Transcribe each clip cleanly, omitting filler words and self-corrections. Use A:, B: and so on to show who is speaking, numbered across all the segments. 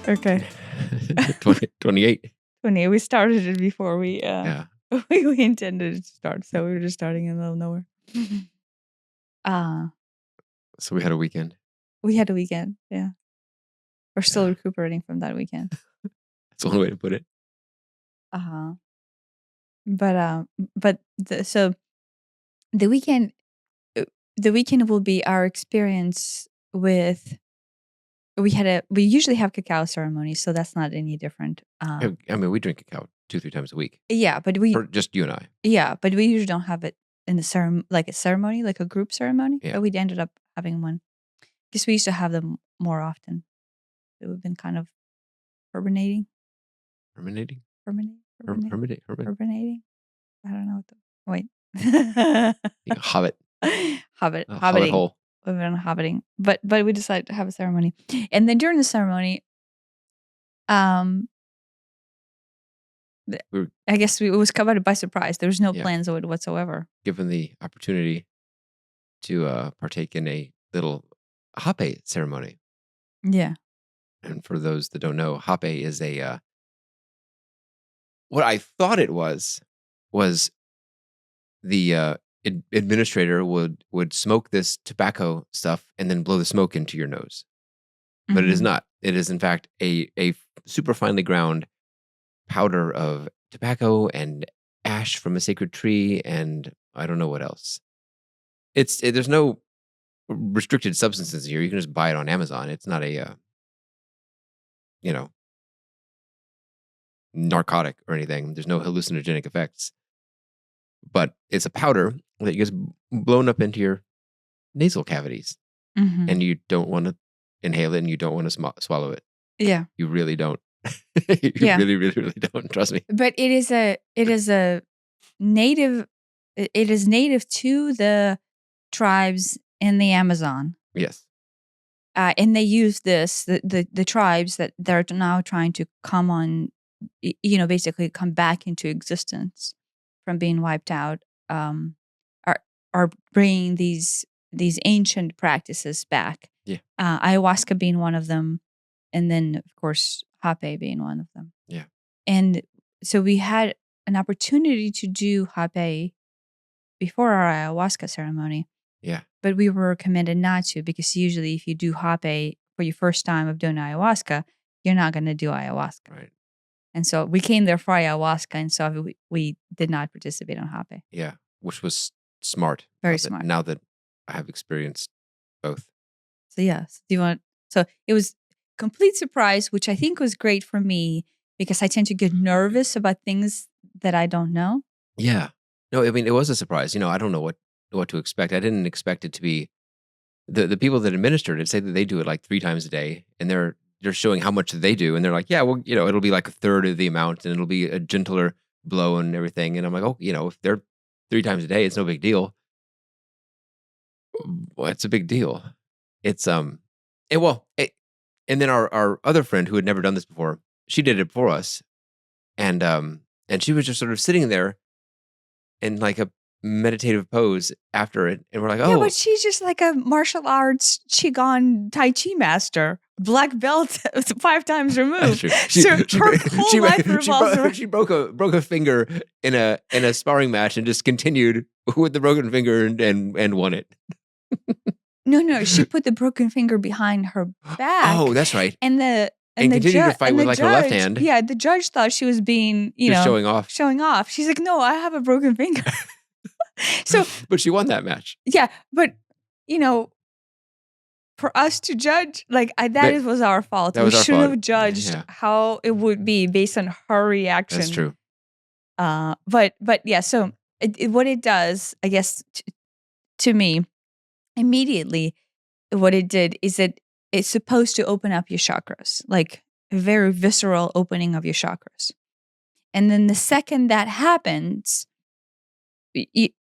A: Okay.
B: 28.
A: 28. We started it before we
B: Yeah.
A: we intended it to start, so we were just starting in the middle of nowhere.
B: So we had a weekend.
A: We had a weekend. Yeah, we're still
B: Yeah.
A: recuperating from that weekend.
B: That's one way to put it.
A: So the weekend, the weekend will be our experience with. We usually have cacao ceremonies, so that's not any different.
B: I mean, we drink cacao 2-3 times a week.
A: Yeah, but
B: For just you and I.
A: but we usually don't have it in the like a ceremony, like a group ceremony.
B: Yeah.
A: But we ended up having one because we used to have them more often. So we've been kind of hibernating.
B: Herminating?
A: Hibernating. I don't know what the wait.
B: Hobbit.
A: Hobbit.
B: Hobbit hole.
A: We've been hobbiting, but we decided to have a ceremony, and then during the ceremony, I guess it was covered by surprise. There was no plans of it whatsoever.
B: Given the opportunity to partake in a little hapé ceremony.
A: Yeah.
B: And for those that don't know, hapé is a what I thought it was the administrator would smoke this tobacco stuff and then blow the smoke into your nose. But it is not. It is, in fact, a super finely ground powder of tobacco and ash from a sacred tree, and I don't know what else. There's no restricted substances here. You can just buy it on Amazon. It's not a narcotic or anything. There's no hallucinogenic effects. But it's a powder that gets blown up into your nasal cavities, and you don't want to inhale it, and you don't want to swallow it.
A: Yeah,
B: you really don't. You really, really, really don't. Trust me.
A: But it is native. It is native to the tribes in the Amazon.
B: Yes.
A: And they use this. The tribes that they're now trying to come on, basically come back into existence from being wiped out, are bringing these ancient practices back.
B: Yeah.
A: Ayahuasca being one of them, and then of course hapé being one of them.
B: Yeah.
A: And so we had an opportunity to do hapé before our ayahuasca ceremony.
B: Yeah.
A: But we were recommended not to, because usually if you do hapé for your first time of doing ayahuasca, you're not going to do ayahuasca.
B: Right.
A: And so we came there for ayahuasca, and so we did not participate on hapé.
B: Yeah, which was smart.
A: Very smart.
B: Now that I have experienced both.
A: So yes, so it was complete surprise, which I think was great for me because I tend to get nervous about things that I don't know.
B: Yeah. No, I mean, it was a surprise. I don't know what to expect. I didn't expect it to be the people that administered it say that they do it like 3 times a day, and they're showing how much they do, and they're like, yeah, well, it'll be like a third of the amount, and it'll be a gentler blow and everything. And I'm like, oh, if they're 3 times a day, it's no big deal. Well, it's a big deal. It's and then our other friend who had never done this before, she did it for us, and she was just sort of sitting there in like a meditative pose after it, and we're like, oh,
A: yeah, but she's just like a martial arts qigong tai chi master, black belt 5 times removed. Her whole life revolves around.
B: She broke a finger in a sparring match and just continued with the broken finger and won it.
A: No, she put the broken finger behind her back.
B: Oh, that's right.
A: And
B: continued to fight with like her left hand.
A: Yeah, the judge thought she was being,
B: showing off.
A: Showing off. She's like, no, I have a broken finger.
B: But she won that match.
A: Yeah, but for us to judge, was our fault. We shouldn't have judged how it would be based on her reaction.
B: That's true.
A: But yeah, so what it does, I guess, to me, immediately, what it did is that it's supposed to open up your chakras, like a very visceral opening of your chakras. And then the second that happens,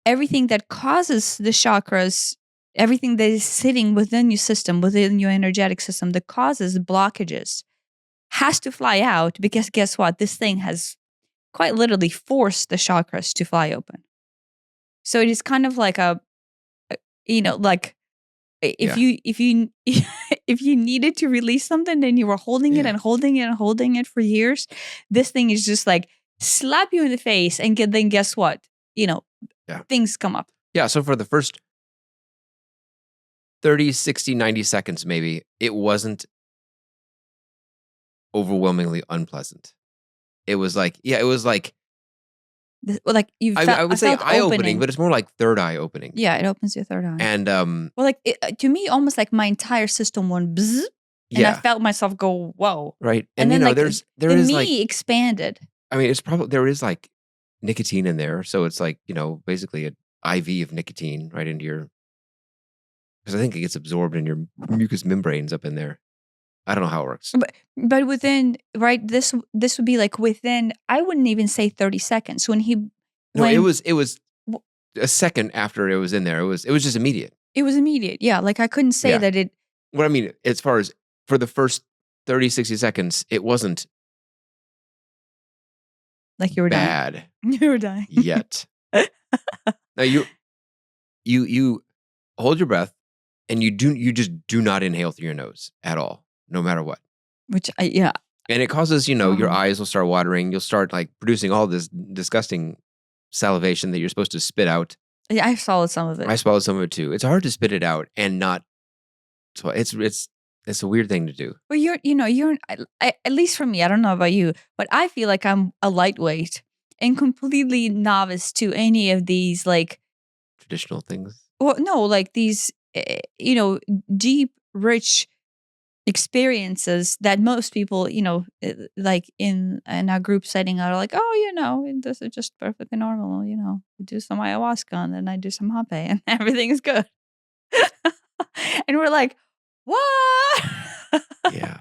A: everything that causes the chakras, everything that is sitting within your system, within your energetic system, that causes blockages, has to fly out, because guess what? This thing has quite literally forced the chakras to fly open. So it is kind of like like If you if you needed to release something, then you were holding it and holding it and holding it for years. This thing is just like slap you in the face, and then guess what? Things come up.
B: Yeah. So for the first 30, 60, 90 seconds, maybe, it wasn't overwhelmingly unpleasant. It was like, it was like,
A: like you felt,
B: I would say eye-opening,
A: opening.
B: but it's more like third eye opening.
A: Yeah, it opens your third eye.
B: And
A: well, like to me, almost like my entire system went bzzz, and I felt myself go, whoa.
B: Right.
A: And then like
B: there is like
A: expanded.
B: I mean, it's probably, there is like nicotine in there. So it's like, basically an IV of nicotine right into your, because I think it gets absorbed in your mucous membranes up in there. I don't know how it works.
A: But within, right, this would be like within, I wouldn't even say 30 seconds when he.
B: No, it was a second after it was in there. It was just immediate.
A: It was immediate. Yeah. Like I couldn't say that it.
B: What I mean, as far as for the first 30, 60 seconds, it wasn't
A: like you were
B: bad.
A: Dying. You were dying.
B: Yet. Now you hold your breath, and you just do not inhale through your nose at all, no matter what.
A: Which and
B: it causes, your eyes will start watering. You'll start like producing all this disgusting salivation that you're supposed to spit out.
A: Yeah, I swallowed some of it.
B: I swallowed some of it too. It's hard to spit it out and not. So it's a weird thing to do.
A: Well, you're at least for me, I don't know about you, but I feel like I'm a lightweight and completely novice to any of these like
B: traditional things.
A: Well, no, like these, deep, rich experiences that most people, like in our group setting are like, oh, this is just perfectly normal. We do some ayahuasca and then I do some hapé and everything is good. And we're like, what?
B: Yeah.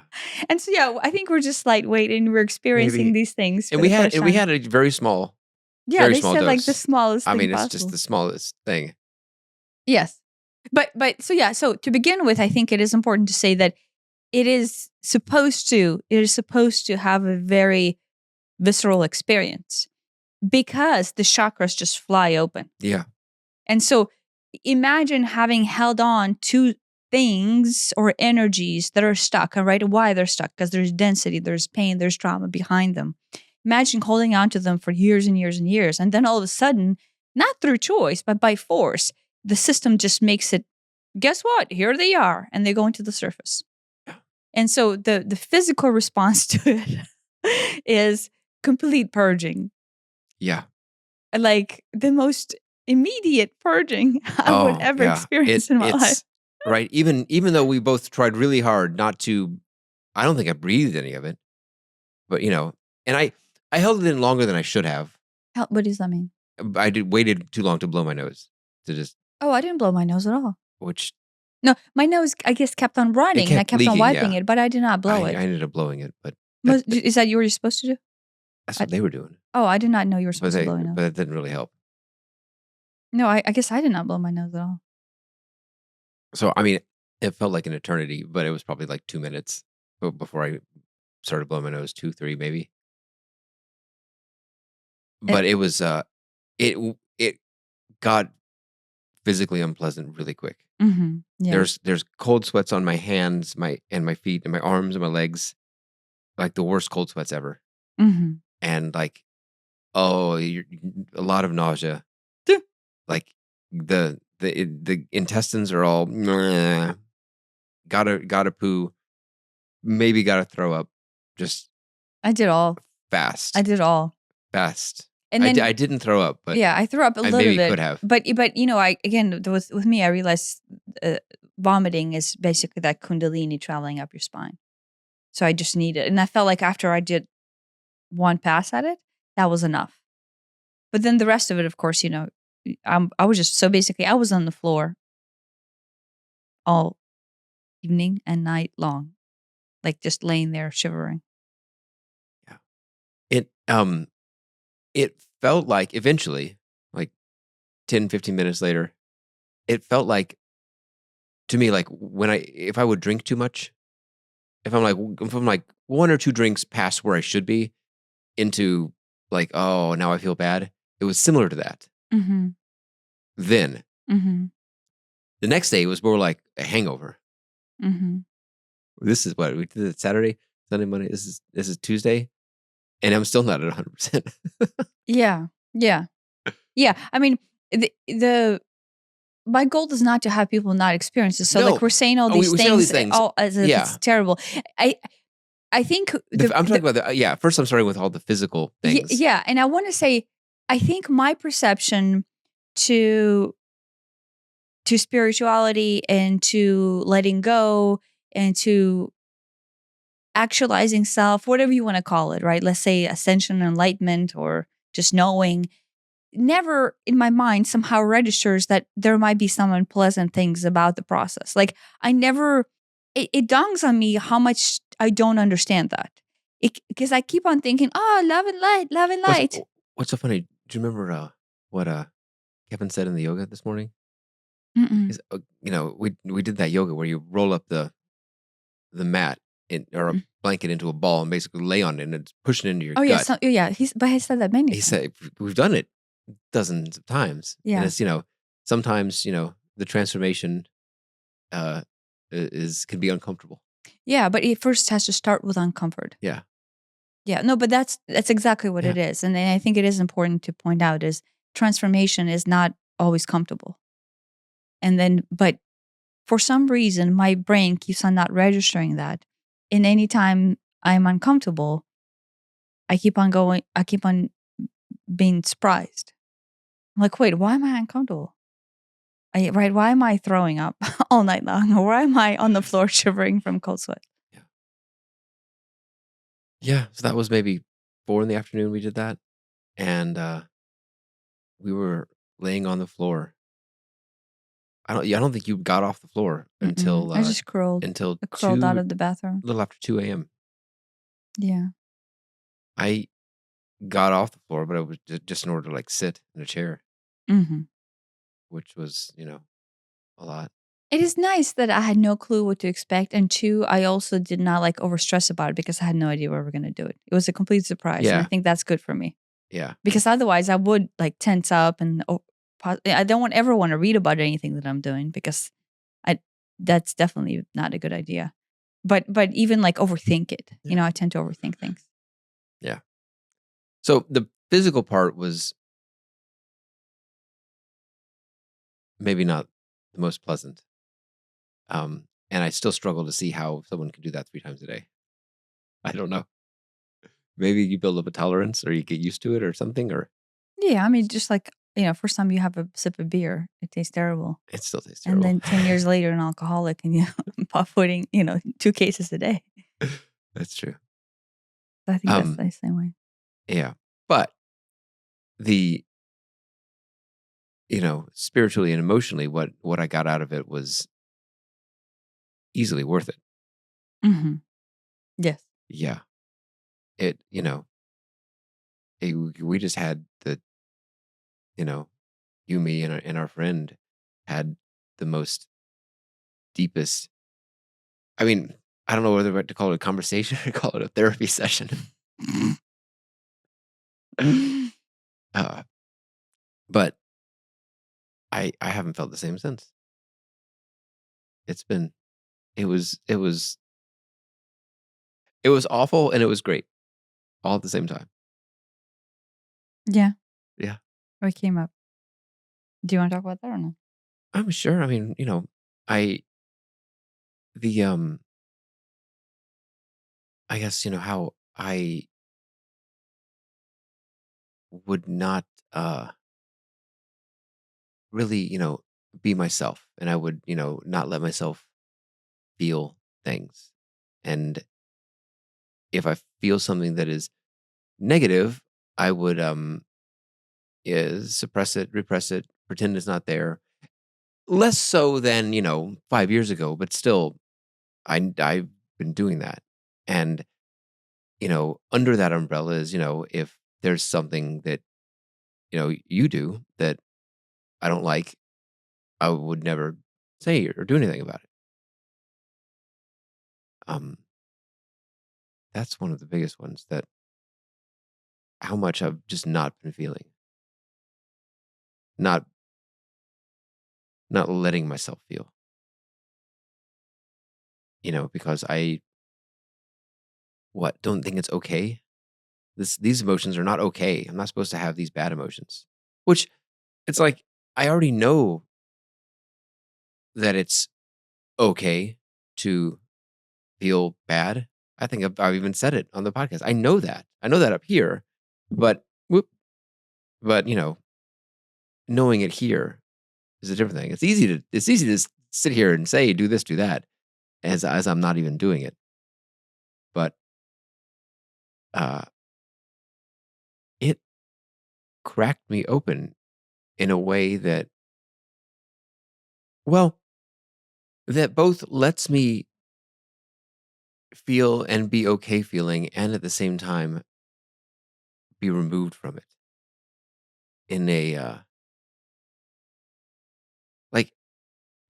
A: And so, I think we're just lightweight and we're experiencing these things.
B: And we had a very small.
A: Yeah,
B: very
A: they
B: small
A: said
B: dose.
A: like the smallest thing
B: it's
A: possible.
B: just the smallest thing.
A: Yes. But so to begin with, I think it is important to say that it is supposed to have a very visceral experience because the chakras just fly open.
B: Yeah.
A: And so imagine having held on to things or energies that are stuck, and right, why they're stuck, because there's density, there's pain, there's trauma behind them. Imagine holding on to them for years and years and years. And then all of a sudden, not through choice, but by force, the system just makes it, guess what? Here they are. And they go into the surface. And so the physical response to it is complete purging.
B: Yeah.
A: Like the most immediate purging I would ever experience in my life.
B: Right. Even though we both tried really hard not to, I don't think I breathed any of it. But, and I held it in longer than I should have.
A: What does that mean?
B: I waited too long to blow my nose.
A: Oh, I didn't blow my nose at all.
B: No,
A: my nose, I guess, kept on running and I kept on wiping it, but I did not blow it.
B: I ended up blowing it, but
A: is that you were supposed to do?
B: That's what they were doing.
A: Oh, I did not know you were supposed to blow your nose.
B: But it didn't really help.
A: No, I guess I did not blow my nose at all.
B: So, it felt like an eternity, but it was probably like 2 minutes before I started blowing my nose, 2, 3 maybe. But it was, it got physically unpleasant really quick.
A: Mm-hmm. Yeah.
B: There's cold sweats on my hands, my feet, and my arms and my legs, like the worst cold sweats ever.
A: Mm-hmm.
B: And like, a lot of nausea. Like the intestines are all gotta poo, maybe gotta throw up. Just
A: I did all
B: fast.
A: I did all
B: fast.
A: And then
B: I didn't throw up, but
A: I threw up a little
B: maybe
A: bit.
B: Could have.
A: But with me, I realized vomiting is basically that kundalini traveling up your spine. So I just need it, and I felt like after I did one pass at it, that was enough. But then the rest of it, of course, I was just so basically I was on the floor all evening and night long, like just laying there shivering.
B: Yeah. It felt like eventually, like 10, 15 minutes later, it felt like to me, like if I would drink too much, if I'm like 1 or 2 drinks past where I should be into like, oh, now I feel bad. It was similar to that.
A: Mm-hmm.
B: Then,
A: mm-hmm.
B: The next day was more like a hangover.
A: Mm-hmm.
B: This is what we did it Saturday, Sunday, Monday. This is Tuesday, and I'm still not at 100%.
A: Yeah. Yeah. Yeah. I mean, the my goal is not to have people not experience this. So like
B: No.
A: we're saying all
B: Oh,
A: these
B: we say all these
A: things
B: things.
A: all as if
B: Yeah.
A: it's terrible. I think
B: I'm talking about first I'm starting with all the physical things.
A: Yeah, and I want to say I think my perception to spirituality and to letting go and to actualizing self, whatever you want to call it, right? Let's say ascension, enlightenment, or just knowing, never in my mind somehow registers that there might be some unpleasant things about the process. Like I never, it dawns on me how much I don't understand that. Because I keep on thinking, oh, love and light, love and light.
B: What's so funny? Do you remember what Kevin said in the yoga this morning?
A: Mm-mm.
B: Is, we did that yoga where you roll up the mat or a blanket into a ball and basically lay on it and it's pushing into your
A: Oh
B: gut.
A: yeah, but he said that many
B: He
A: times.
B: said we've done it dozens of times.
A: Yeah.
B: And it's sometimes the transformation can be uncomfortable.
A: Yeah, but it first has to start with uncomfort.
B: Yeah.
A: Yeah, no, but that's exactly what it is. And I think it is important to point out is transformation is not always comfortable. And then, but for some reason, my brain keeps on not registering that. And anytime I'm uncomfortable, I keep on being surprised. I'm like, wait, why am I uncomfortable? Why am I throwing up all night long? Or why am I on the floor shivering from cold sweat?
B: Yeah. So that was maybe 4 in the afternoon we did that. And we were laying on the floor. I don't think you got off the floor until
A: I just crawled.
B: until
A: I crawled out
B: 2
A: of the bathroom.
B: a little after 2 a.m.
A: Yeah.
B: I got off the floor, but it was just in order to like sit in a chair,
A: Mm-hmm.
B: which was, a lot.
A: It is nice that I had no clue what to expect. And two, I also did not like overstress about it because I had no idea where we were going to do it. It was a complete surprise. And I
B: Yeah.
A: think that's good for me.
B: Yeah.
A: Because otherwise I would like tense up and I don't ever want to read about anything that I'm doing because that's definitely not a good idea. But even like overthink it, I tend to overthink things.
B: Yeah. So the physical part was maybe not the most pleasant. And I still struggle to see how someone can do that 3 times a day. I don't know. Maybe you build up a tolerance or you get used to it or something, or
A: Yeah, I mean, just like, first time you have a sip of beer, it tastes terrible.
B: it still tastes terrible.
A: And then 10 years later, an alcoholic and puff pudding, 2 cases a day.
B: That's true.
A: I think that's the same way.
B: Yeah. But the, spiritually and emotionally, what I got out of it was easily worth it.
A: Mm-hmm. Yes.
B: Yeah. It, we just had the, you, me, and our friend had the most deepest. I mean, I don't know whether to call it a conversation or call it a therapy session. But I haven't felt the same since. It was awful and it was great all at the same time.
A: Yeah.
B: Yeah.
A: What came up? Do you want to talk about that or no?
B: I'm sure. I mean, I guess, how I would not really, be myself, and I would, not let myself feel things. And if I feel something that is negative, I would suppress it, repress it, pretend it's not there. Less so than, 5 years ago, but still I've been doing that. And, under that umbrella is, if there's something that, you do that I don't like, I would never say or do anything about it. That's one of the biggest ones, that how much I've just not been feeling. Not not letting myself feel. Because I don't think it's okay. These emotions are not okay. I'm not supposed to have these bad emotions. Which it's like I already know that it's okay to feel bad. I think I've even said it on the podcast. I know that. I know that up here, but but knowing it here is a different thing. It's easy to sit here and say do this, do that, as I'm not even doing it. But uh, it cracked me open in a way that, well, that both lets me feel and be okay feeling, and at the same time be removed from it in a like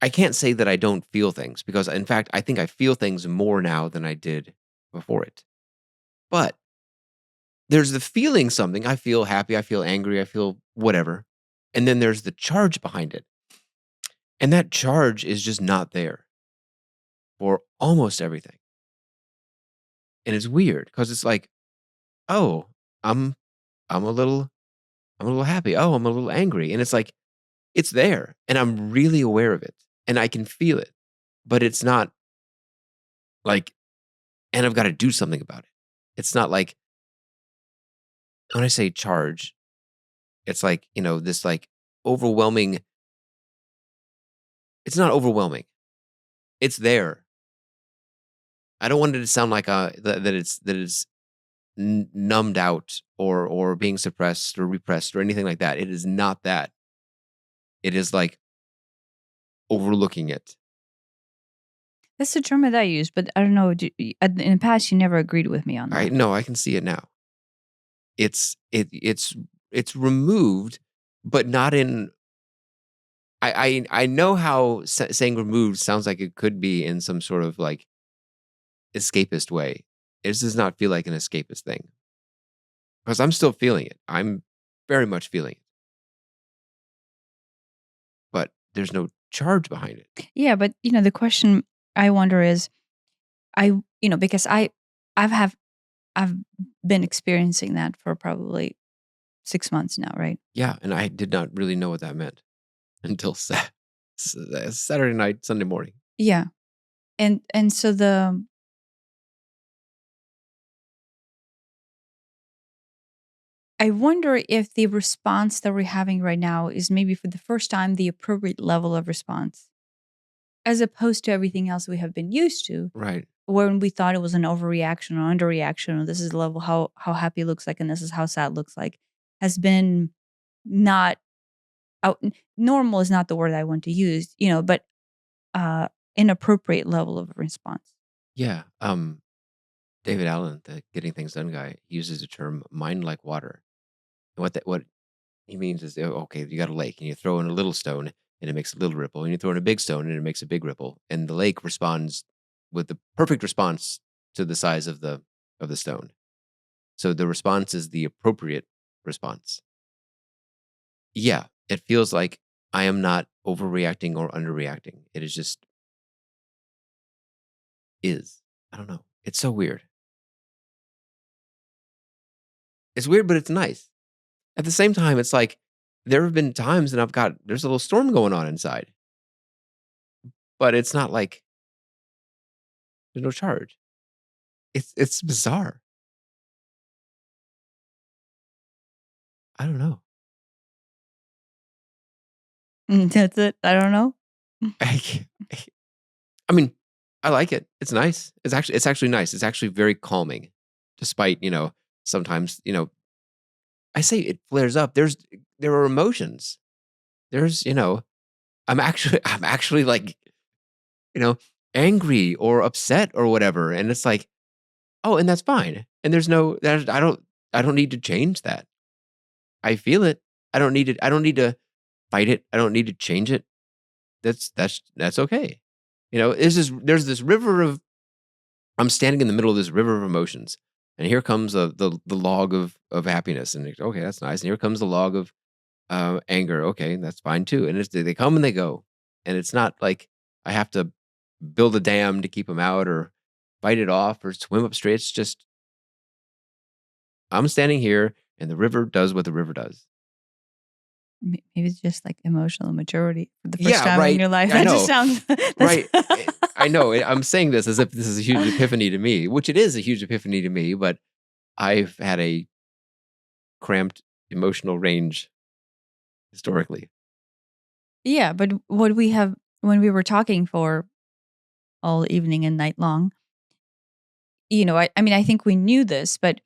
B: I can't say that I don't feel things because in fact I think I feel things more now than I did before it. But there's the feeling something. I feel happy, I feel angry, I feel whatever. And then there's the charge behind it. And that charge is just not there for almost everything. And it's weird because it's like, oh, I'm I'm a little happy. Oh, I'm a little angry. And it's like it's there and I'm really aware of it and I can feel it. But it's not like and I've got to do something about it. It's not like when I say charge, it's like, this like overwhelming. It's not overwhelming. It's there. I don't want it to sound like that it's numbed out or being suppressed or repressed or anything like that. It is not that. It is like overlooking it.
A: That's the term that I use, but I don't know. In the past, you never agreed with me on
B: I
A: that.
B: no, I can see it now. It's removed, but not in. I know how saying removed sounds like it could be in some sort of like escapist way. It does not feel like an escapist thing because I'm still feeling it. I'm very much feeling it, but there's no charge behind it.
A: Yeah, but the question I wonder is, because I've been experiencing that for probably 6 months now, right?
B: Yeah, and I did not really know what that meant until Saturday night, Sunday morning.
A: Yeah, and so I wonder if the response that we're having right now is maybe for the first time the appropriate level of response, as opposed to everything else we have been used to,
B: Right.
A: when we thought it was an overreaction or underreaction, or this is the level how happy looks like, and this is how sad looks like, has been not out. Normal is not the word I want to use, but inappropriate level of response.
B: Yeah. David Allen, the Getting Things Done guy, uses the term "mind like water." And what he means is, okay, you got a lake and you throw in a little stone and it makes a little ripple, and you throw in a big stone and it makes a big ripple, and the lake responds with the perfect response to the size of the stone. So the response is the appropriate response. Yeah, it feels like I am not overreacting or underreacting. It is just is. I don't know. It's so weird. It's weird, but it's nice. At the same time, it's like there have been times and there's a little storm going on inside, but it's not like there's no charge. It's bizarre. I don't know.
A: That's it. I don't know.
B: I, can't- I mean, I like it. It's nice. It's actually nice. It's actually very calming, despite sometimes I say it flares up. There are emotions. There's I'm actually like you know angry or upset or whatever, and it's like, oh, and that's fine. And I don't need to change that. I feel it. I don't need it. I don't need to fight it. I don't need to change it. That's okay. There's this river of I'm standing in the middle of this river of emotions, and here comes the log of happiness, and okay, that's nice. And here comes the log of anger. Okay, that's fine too. And they come and they go. And it's not like I have to build a dam to keep them out or fight it off or swim up straight. It's just I'm standing here and the river does what the river does.
A: Maybe it's just like emotional maturity for the first
B: Yeah,
A: time in
B: right.
A: your life.
B: I
A: That just
B: know.
A: sounds
B: Right. I know. I'm saying this as if this is a huge epiphany to me, which it is a huge epiphany to me, but I've had a cramped emotional range historically.
A: Yeah, but what we have when we were talking for all evening and night long, I mean, I think we knew this, but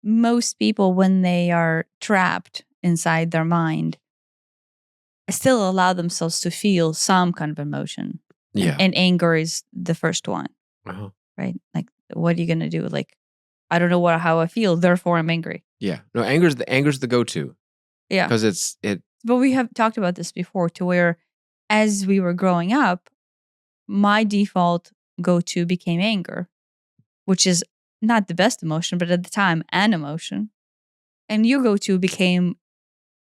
A: most people, when they are trapped inside their mind, still allow themselves to feel some kind of emotion.
B: Yeah.
A: And anger is the first one,
B: Uh-huh.
A: right? Like, what are you going to do? Like, I don't know how I feel, therefore I'm angry.
B: Yeah. No, anger's the go-to.
A: Yeah.
B: Because
A: But we have talked about this before, to where as we were growing up, my default go-to became anger, which is not the best emotion, but at the time, an emotion. And your go-to became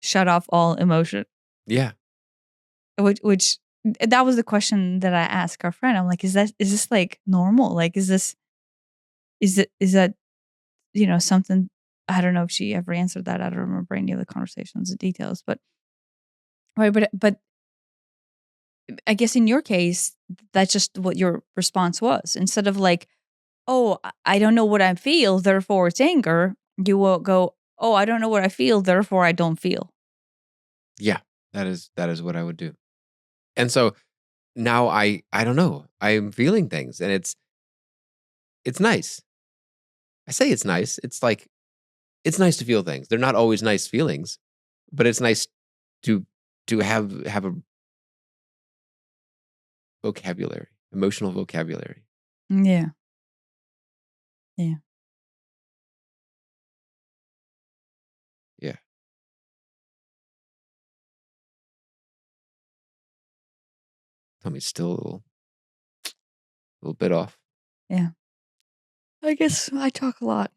A: shut off all emotion.
B: Yeah.
A: Which that was the question that I asked our friend. I'm like, is this like normal? Like, is that, something? I don't know if she ever answered that. I don't remember any of the conversations, the details, but right. But I guess in your case, that's just what your response was. Instead of like, oh, I don't know what I feel, therefore it's anger, you will go, oh, I don't know what I feel, therefore I don't feel.
B: Yeah. That is what I would do. And so now I don't know. I'm feeling things and it's nice. I say it's nice. It's like it's nice to feel things. They're not always nice feelings, but it's nice to have a vocabulary, emotional vocabulary.
A: Yeah. Yeah.
B: Yeah. Tell me still a little bit off.
A: Yeah. I guess I talk a lot.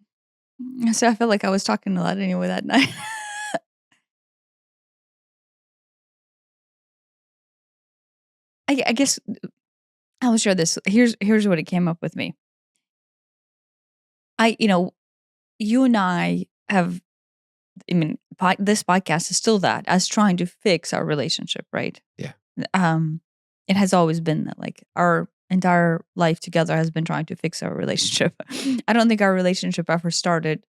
A: So I felt like I was talking a lot anyway that night. I guess I will share this. Here's what it came up with me. You and I have, I mean, this podcast is still that, as trying to fix our relationship, right?
B: Yeah.
A: Um, it has always been that, like, our entire life together has been trying to fix our relationship. I don't think our relationship ever started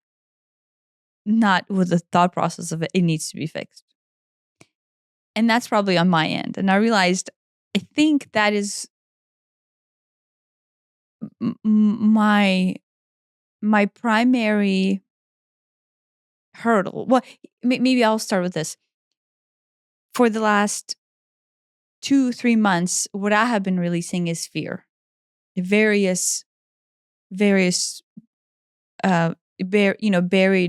A: not with the thought process of it needs to be fixed. And that's probably on my end. And I realized, I think that is my primary hurdle. Well, maybe I'll start with this. For the last 2-3 months, what I have been releasing is fear. Various buried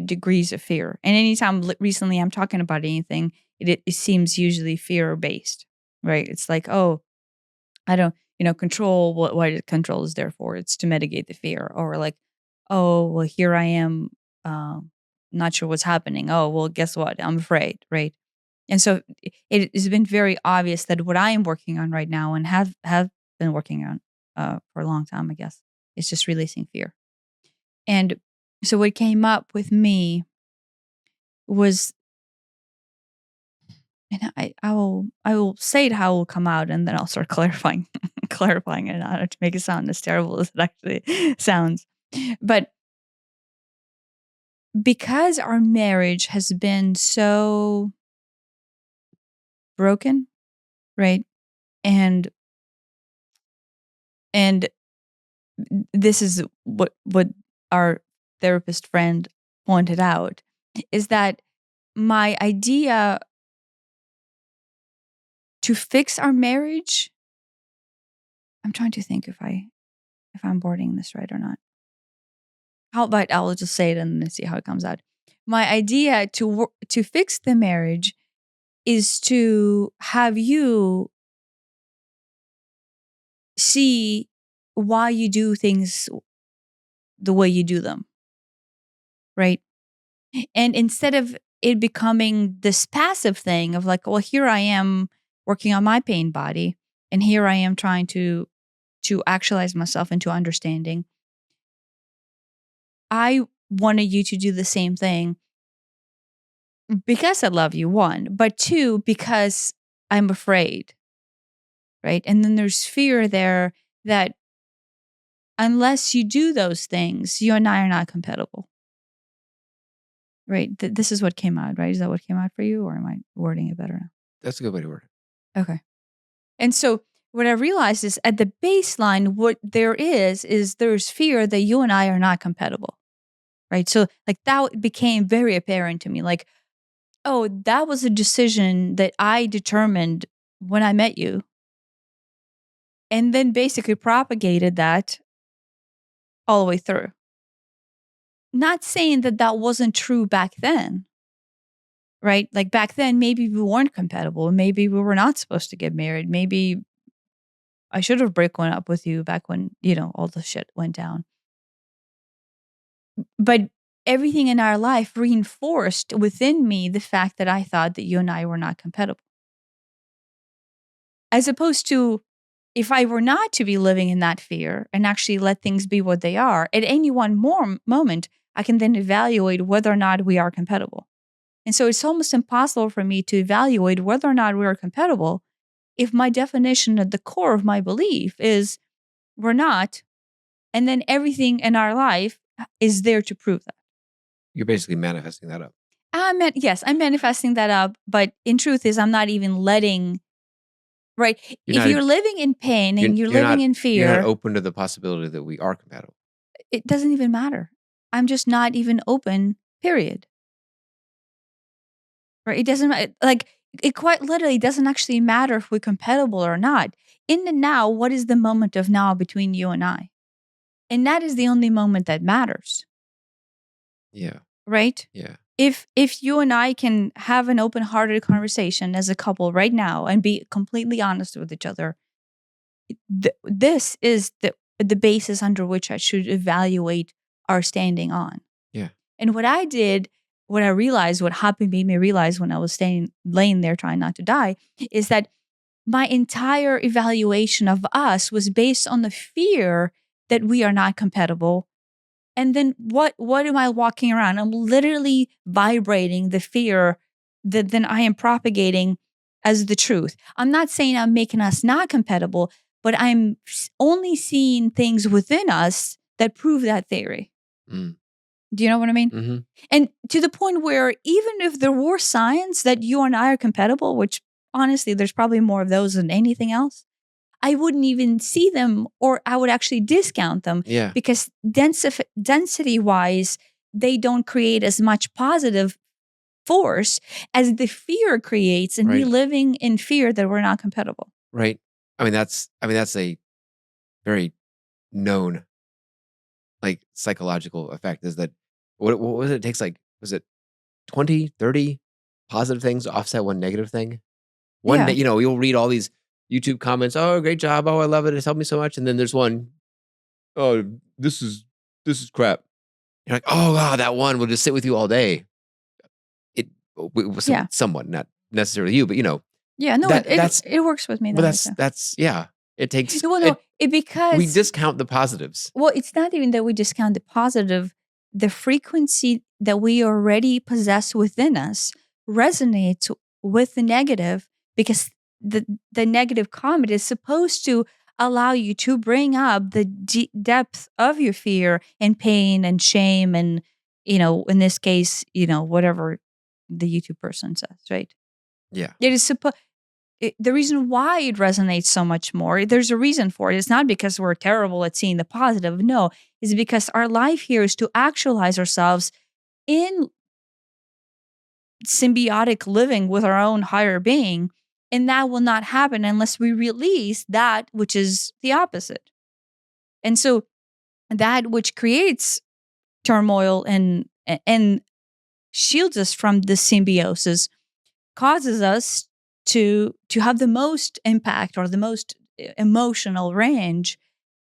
A: degrees of fear. And anytime recently I'm talking about anything, it seems usually fear based, right? It's like, oh, I don't, control. What control is there for? It's to mitigate the fear. Or like, oh, well, here I am, not sure what's happening. Oh, well, guess what? I'm afraid, right? And so it has been very obvious that what I am working on right now, and have been working on for a long time, I guess, is just releasing fear. And so what came up with me was, and I will say it how it will come out, and then I'll start clarifying it, not to make it sound as terrible as it actually sounds. But because our marriage has been so broken, right? And this is what our therapist friend pointed out, is that my idea to fix our marriage, I'm trying to think if I'm boarding this right or not. How about I'll just say it and then see how it comes out. My idea to fix the marriage is to have you see why you do things the way you do them, right? And instead of it becoming this passive thing of like, well, here I am working on my pain body, And here I am trying to actualize myself into understanding. I wanted you to do the same thing because I love you, one, but two, because I'm afraid, right? And then there's fear there that unless you do those things, you and I are not compatible, right? This is what came out, right? Is that what came out for you, or am I wording it better now?
B: That's a good way to word it.
A: Okay. And so what I realized is at the baseline, what there is there's fear that you and I are not compatible, right? So like that became very apparent to me. Like, oh, that was a decision that I determined when I met you. And then basically propagated that all the way through. Not saying that that wasn't true back then, right? Like back then, maybe we weren't compatible. Maybe we were not supposed to get married. Maybe I should have broken up with you back when, all the shit went down. But everything in our life reinforced within me the fact that I thought that you and I were not compatible. As opposed to if I were not to be living in that fear and actually let things be what they are, at any one more moment, I can then evaluate whether or not we are compatible. And so it's almost impossible for me to evaluate whether or not we are compatible if my definition at the core of my belief is we're not, and then everything in our life is there to prove that.
B: You're basically manifesting that up.
A: Yes, I'm manifesting that up, but in truth is I'm not even letting, right? If you're living in pain and you're living in fear.
B: You're not open to the possibility that we are compatible.
A: It doesn't even matter. I'm just not even open, period. Right? It doesn't matter. Like, it quite literally doesn't actually matter if we're compatible or not. In the now, what is the moment of now between you and I? And that is the only moment that matters.
B: Yeah.
A: Right?
B: Yeah.
A: If you and I can have an open-hearted conversation as a couple right now and be completely honest with each other, this is the basis under which I should evaluate our standing on.
B: Yeah.
A: And what I realized, what happened made me realize when I was laying there trying not to die, is that my entire evaluation of us was based on the fear that we are not compatible. And then what am I walking around? I'm literally vibrating the fear that then I am propagating as the truth. I'm not saying I'm making us not compatible, but I'm only seeing things within us that prove that theory.
B: Mm.
A: Do you know what I mean?
B: Mm-hmm.
A: And to the point where even if there were signs that you and I are compatible, which honestly, there's probably more of those than anything else, I wouldn't even see them, or I would actually discount them.
B: Yeah.
A: Because density-wise, they don't create as much positive force as the fear creates, and me living in fear that we're not compatible.
B: Right. I mean, that's a very known, like, psychological effect, is that what was it? It takes, like, was it 20, 30 positive things to offset one negative thing? One day, you'll read all these YouTube comments. Oh, great job. Oh, I love it. It's helped me so much. And then there's one, oh, this is crap. You're like, oh, wow, that one will just sit with you all day. It was someone, not necessarily you, but
A: Yeah, no, it works with me.
B: But that's it takes.
A: Because
B: we discount the positives.
A: Well, it's not even that we discount the positive. The frequency that we already possess within us resonates with the negative, because the negative comment is supposed to allow you to bring up the depth of your fear and pain and shame and, in this case, whatever the YouTube person says, right?
B: Yeah.
A: It is the reason why it resonates so much more, there's a reason for it. It's not because we're terrible at seeing the positive. No, it's because our life here is to actualize ourselves in symbiotic living with our own higher being. And that will not happen unless we release that which is the opposite. And so that which creates turmoil and shields us from the symbiosis causes us to have the most impact or the most emotional range,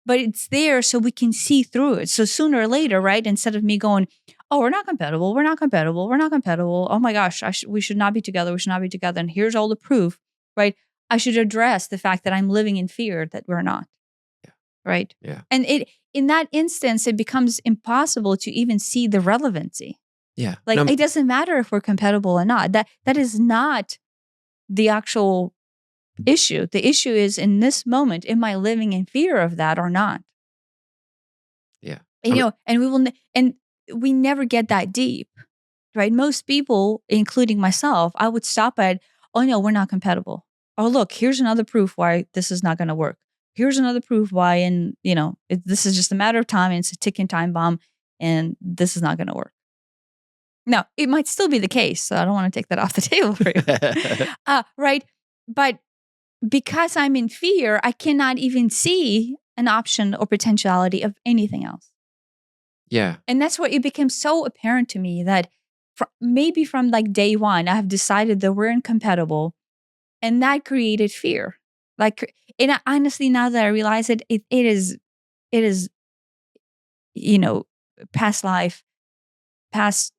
A: but it's there so we can see through it. So sooner or later, right, instead of me going, oh, we're not compatible, oh my gosh, we should not be together, and here's all the proof, right? I should address the fact that I'm living in fear that we're not.
B: Yeah.
A: Right?
B: Yeah.
A: And in that instance, it becomes impossible to even see the relevancy.
B: Yeah.
A: Like,
B: No,
A: it doesn't matter if we're compatible or not. That is not the actual issue. The issue is, in this moment, am I living in fear of that or not?
B: yeah.
A: And, and we never get that deep, right? Most people, including myself, I would stop at, oh no, we're not compatible. Oh, look, here's another proof why this is not going to work. Here's another proof why, and this is just a matter of time, and it's a ticking time bomb, and this is not going to work. Now, it might still be the case, so I don't want to take that off the table for you. Right? But because I'm in fear, I cannot even see an option or potentiality of anything else.
B: Yeah.
A: And that's what it became so apparent to me that maybe from like day one, I have decided that we're incompatible, and that created fear. Like, and honestly, now that I realize it is, past life, past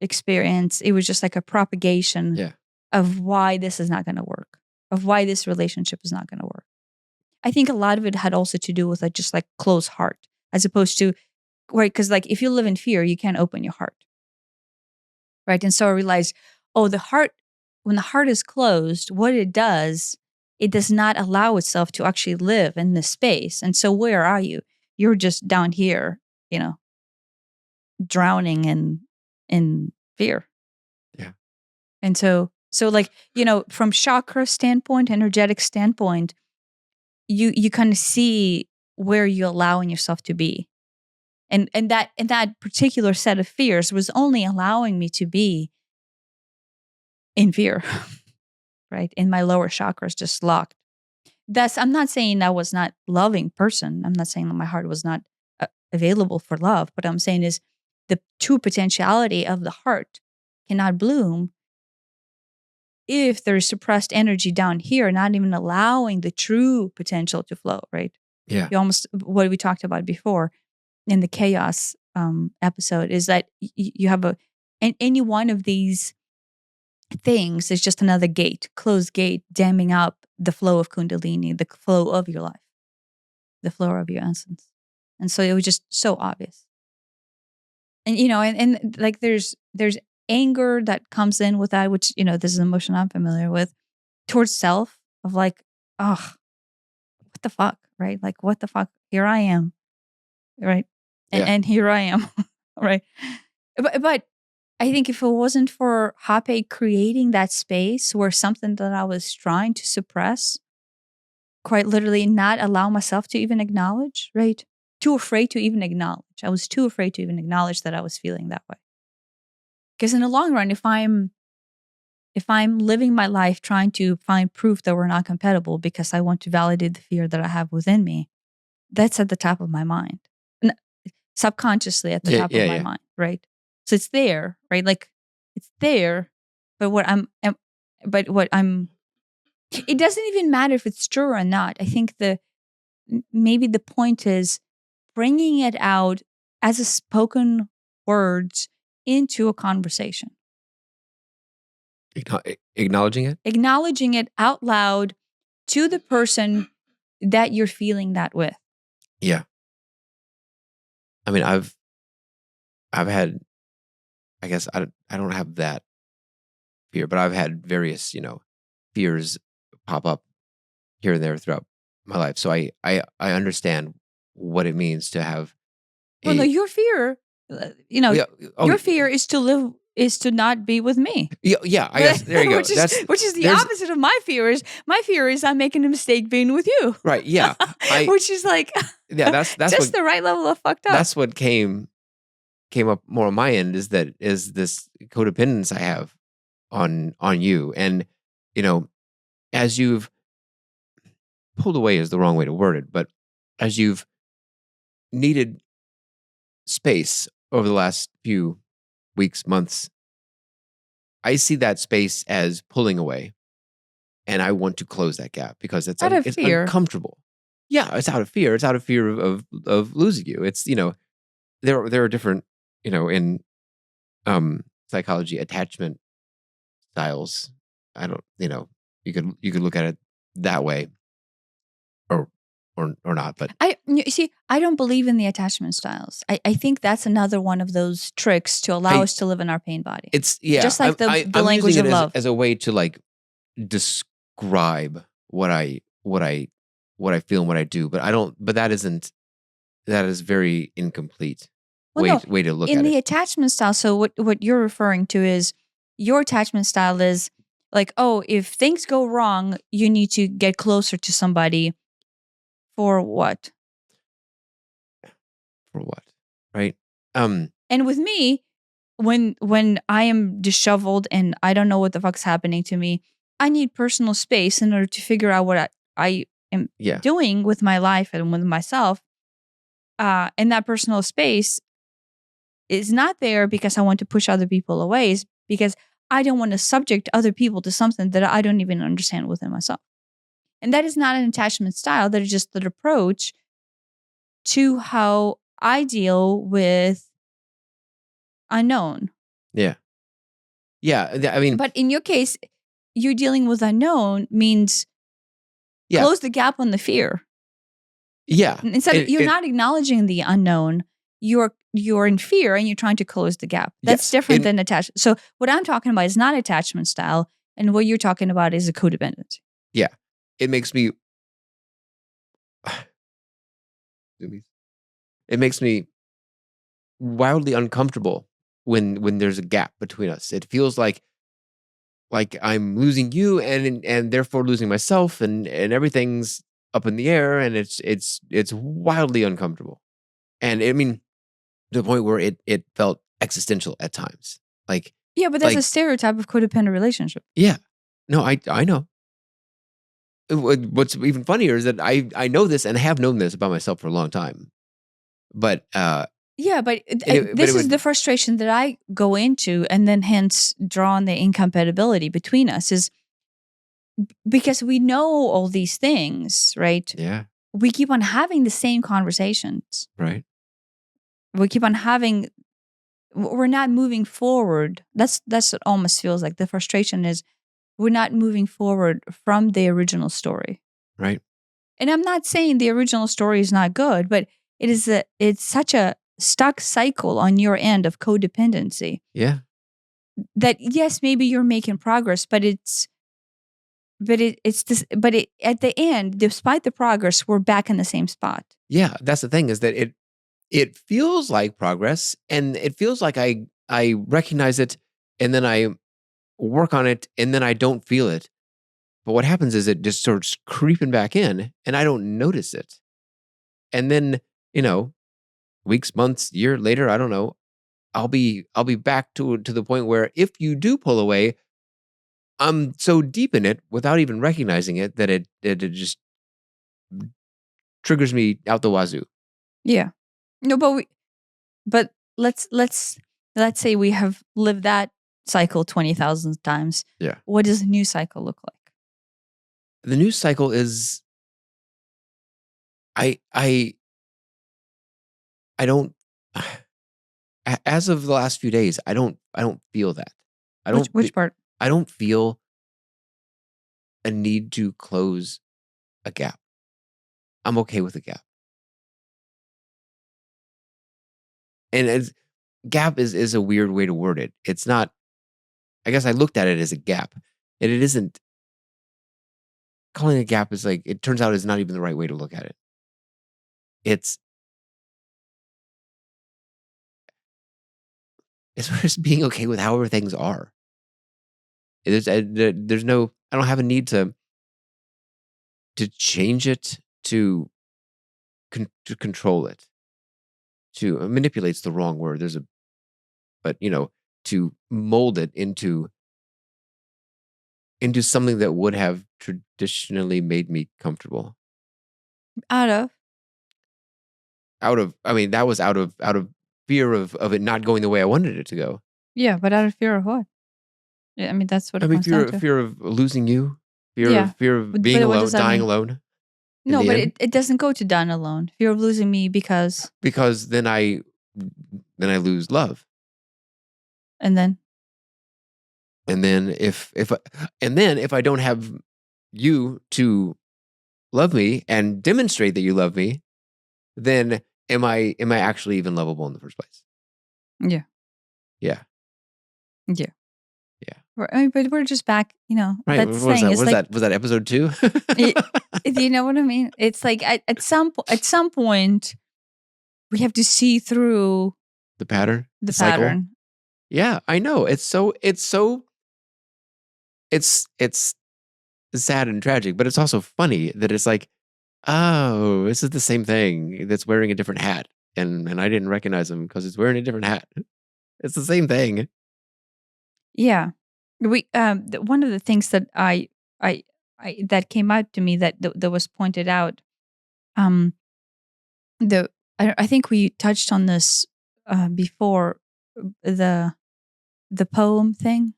A: experience. It was just like a propagation of why this is not going to work, of why this relationship is not going to work. I think a lot of it had also to do with just like closed heart, as opposed to, right? Because like if you live in fear, you can't open your heart, right? And so I realized, when the heart is closed, what it does not allow itself to actually live in this space. And so where are you? You're just down here, drowning in fear.
B: Yeah.
A: And so like, from chakra standpoint, energetic standpoint, you kind of see where you're allowing yourself to be. And that particular set of fears was only allowing me to be in fear, right? In my lower chakras just locked. I'm not saying I was not loving person. I'm not saying that my heart was not available for love. What I'm saying is the true potentiality of the heart cannot bloom if there's suppressed energy down here, not even allowing the true potential to flow, right?
B: Yeah.
A: You almost, what we talked about before in the chaos episode is that you have any one of these things is just another closed gate, damming up the flow of Kundalini, the flow of your life, the flow of your essence. And so it was just so obvious. And, and like there's anger that comes in with that, which, this is an emotion I'm familiar with, towards self, of like, oh, what the fuck, right? Like, what the fuck? Here I am, right? And here I am, right? But I think if it wasn't for hapé creating that space where something that I was trying to suppress, quite literally not allow myself to even acknowledge, right? Too afraid to even acknowledge. I was too afraid to even acknowledge that I was feeling that way. Because in the long run, if I'm living my life trying to find proof that we're not compatible because I want to validate the fear that I have within me, that's at the top of my mind. Subconsciously at the top of my mind, right? So it's there, right? Like it's there, but it doesn't even matter if it's true or not. I think maybe the point is bringing it out as a spoken words into a conversation.
B: Acknowledging it?
A: Acknowledging it out loud to the person that you're feeling that with.
B: Yeah. I mean, I've had, I guess I don't have that fear, but I've had various, fears pop up here and there throughout my life. So I understand what it means to have
A: Well, no, your fear, your fear is to not be with me.
B: Yeah, I guess there you go.
A: which is the opposite of my fear. My fear is I'm making a mistake being with you.
B: Right. Yeah.
A: Which is like,
B: that's
A: just the right level of fucked up.
B: That's what came up more on my end is this codependence I have on you. And, as you've pulled away is the wrong way to word it, but as you've needed space over the last few weeks, months, I see that space as pulling away, and I want to close that gap because it's uncomfortable. Yeah, it's out of fear. It's out of fear of losing you. It's there are different in psychology attachment styles. I don't you could look at it that way, or not. But
A: You see, I don't believe in the attachment styles. I think that's another one of those tricks to allow us to live in our pain body.
B: it's
A: Just like the
B: I'm
A: language
B: using
A: of
B: it
A: love.
B: as a way to like describe what I feel and what I do. But I don't. But that is very incomplete way to look
A: in
B: at
A: the
B: it.
A: attachment style. So what you're referring to is your attachment style is like, oh, if things go wrong, you need to get closer to somebody. For what?
B: For what? Right?
A: And with me, when I am disheveled and I don't know what the fuck's happening to me, I need personal space in order to figure out what I am doing with my life and with myself. And that personal space is not there because I want to push other people away. It's because I don't want to subject other people to something that I don't even understand within myself. And that is not an attachment style. That is just the approach to how I deal with unknown.
B: Yeah. I mean,
A: but in your case, you're dealing with unknown means close the gap on the fear.
B: Yeah.
A: Instead, you're not acknowledging the unknown. You're in fear and you're trying to close the gap. That's different than attachment. So what I'm talking about is not attachment style, and what you're talking about is a codependency.
B: Yeah, it makes me. It makes me wildly uncomfortable when there's a gap between us. It feels like I'm losing you and therefore losing myself, and everything's up in the air, and it's wildly uncomfortable. And I mean, to the point where it felt existential at times. Like,
A: yeah, but that's a stereotype of codependent relationship.
B: Yeah, no, I know. What's even funnier is that I know this and have known this about myself for a long time. But
A: yeah, but this is the frustration that I go into, and then hence draw on the incompatibility between us, is because we know all these things, right?
B: Yeah.
A: We keep on having the same conversations.
B: Right.
A: We keep on having, we're not moving forward. That's what almost feels like. The frustration is we're not moving forward from the original story.
B: Right.
A: And I'm not saying the original story is not good, but it's such a stuck cycle on your end of codependency.
B: Yeah.
A: That yes, maybe you're making progress, but at the end, despite the progress, we're back in the same spot.
B: Yeah, that's the thing, is that it feels like progress, and it feels like I recognize it, and then I work on it, and then I don't feel it. But what happens is it just starts creeping back in, and I don't notice it. And then, weeks, months, year later, I don't know, I'll be back to the point where if you do pull away, I'm so deep in it without even recognizing it that it just triggers me out the wazoo.
A: Yeah. No, but let's say we have lived that cycle 20,000 times.
B: Yeah.
A: What does a new cycle look like?
B: The new cycle is I don't as of the last few days, I don't feel that.
A: Which part?
B: I don't feel a need to close a gap. I'm okay with a gap. And gap is a weird way to word it. It's not, I guess I looked at it as a gap, and it isn't. Calling it a gap is like, it turns out is not even the right way to look at it. It's just being okay with however things are. There's no, I don't have a need to change it, to control it, to manipulate's the wrong word. But to mold it into something that would have traditionally made me comfortable.
A: Out of,
B: I mean, that was out of fear of it not going the way I wanted it to go.
A: Yeah, but out of fear of what? Yeah, I mean, that's what it comes down to.
B: Fear of losing you, fear of being alone, dying alone.
A: No, but it doesn't go to dying alone. Fear of losing me because
B: then I lose love.
A: And then
B: if I don't have you to love me and demonstrate that you love me, then am I actually even lovable in the first place?
A: Yeah.
B: Yeah.
A: Yeah.
B: Yeah.
A: But we're just back,
B: Right.
A: that's
B: What
A: the
B: was
A: thing.
B: that?
A: It's
B: Was
A: like,
B: that episode 2?
A: do you know what I mean? It's like at some point, we have to see through
B: The pattern?
A: the
B: cycle?
A: pattern.
B: Yeah, I know. It's sad and tragic, but it's also funny that it's like, oh, this is the same thing that's wearing a different hat. And I didn't recognize him because it's wearing a different hat. It's the same thing.
A: Yeah. One of the things that I that came out to me that was pointed out, um, I think we touched on this before, the poem thing,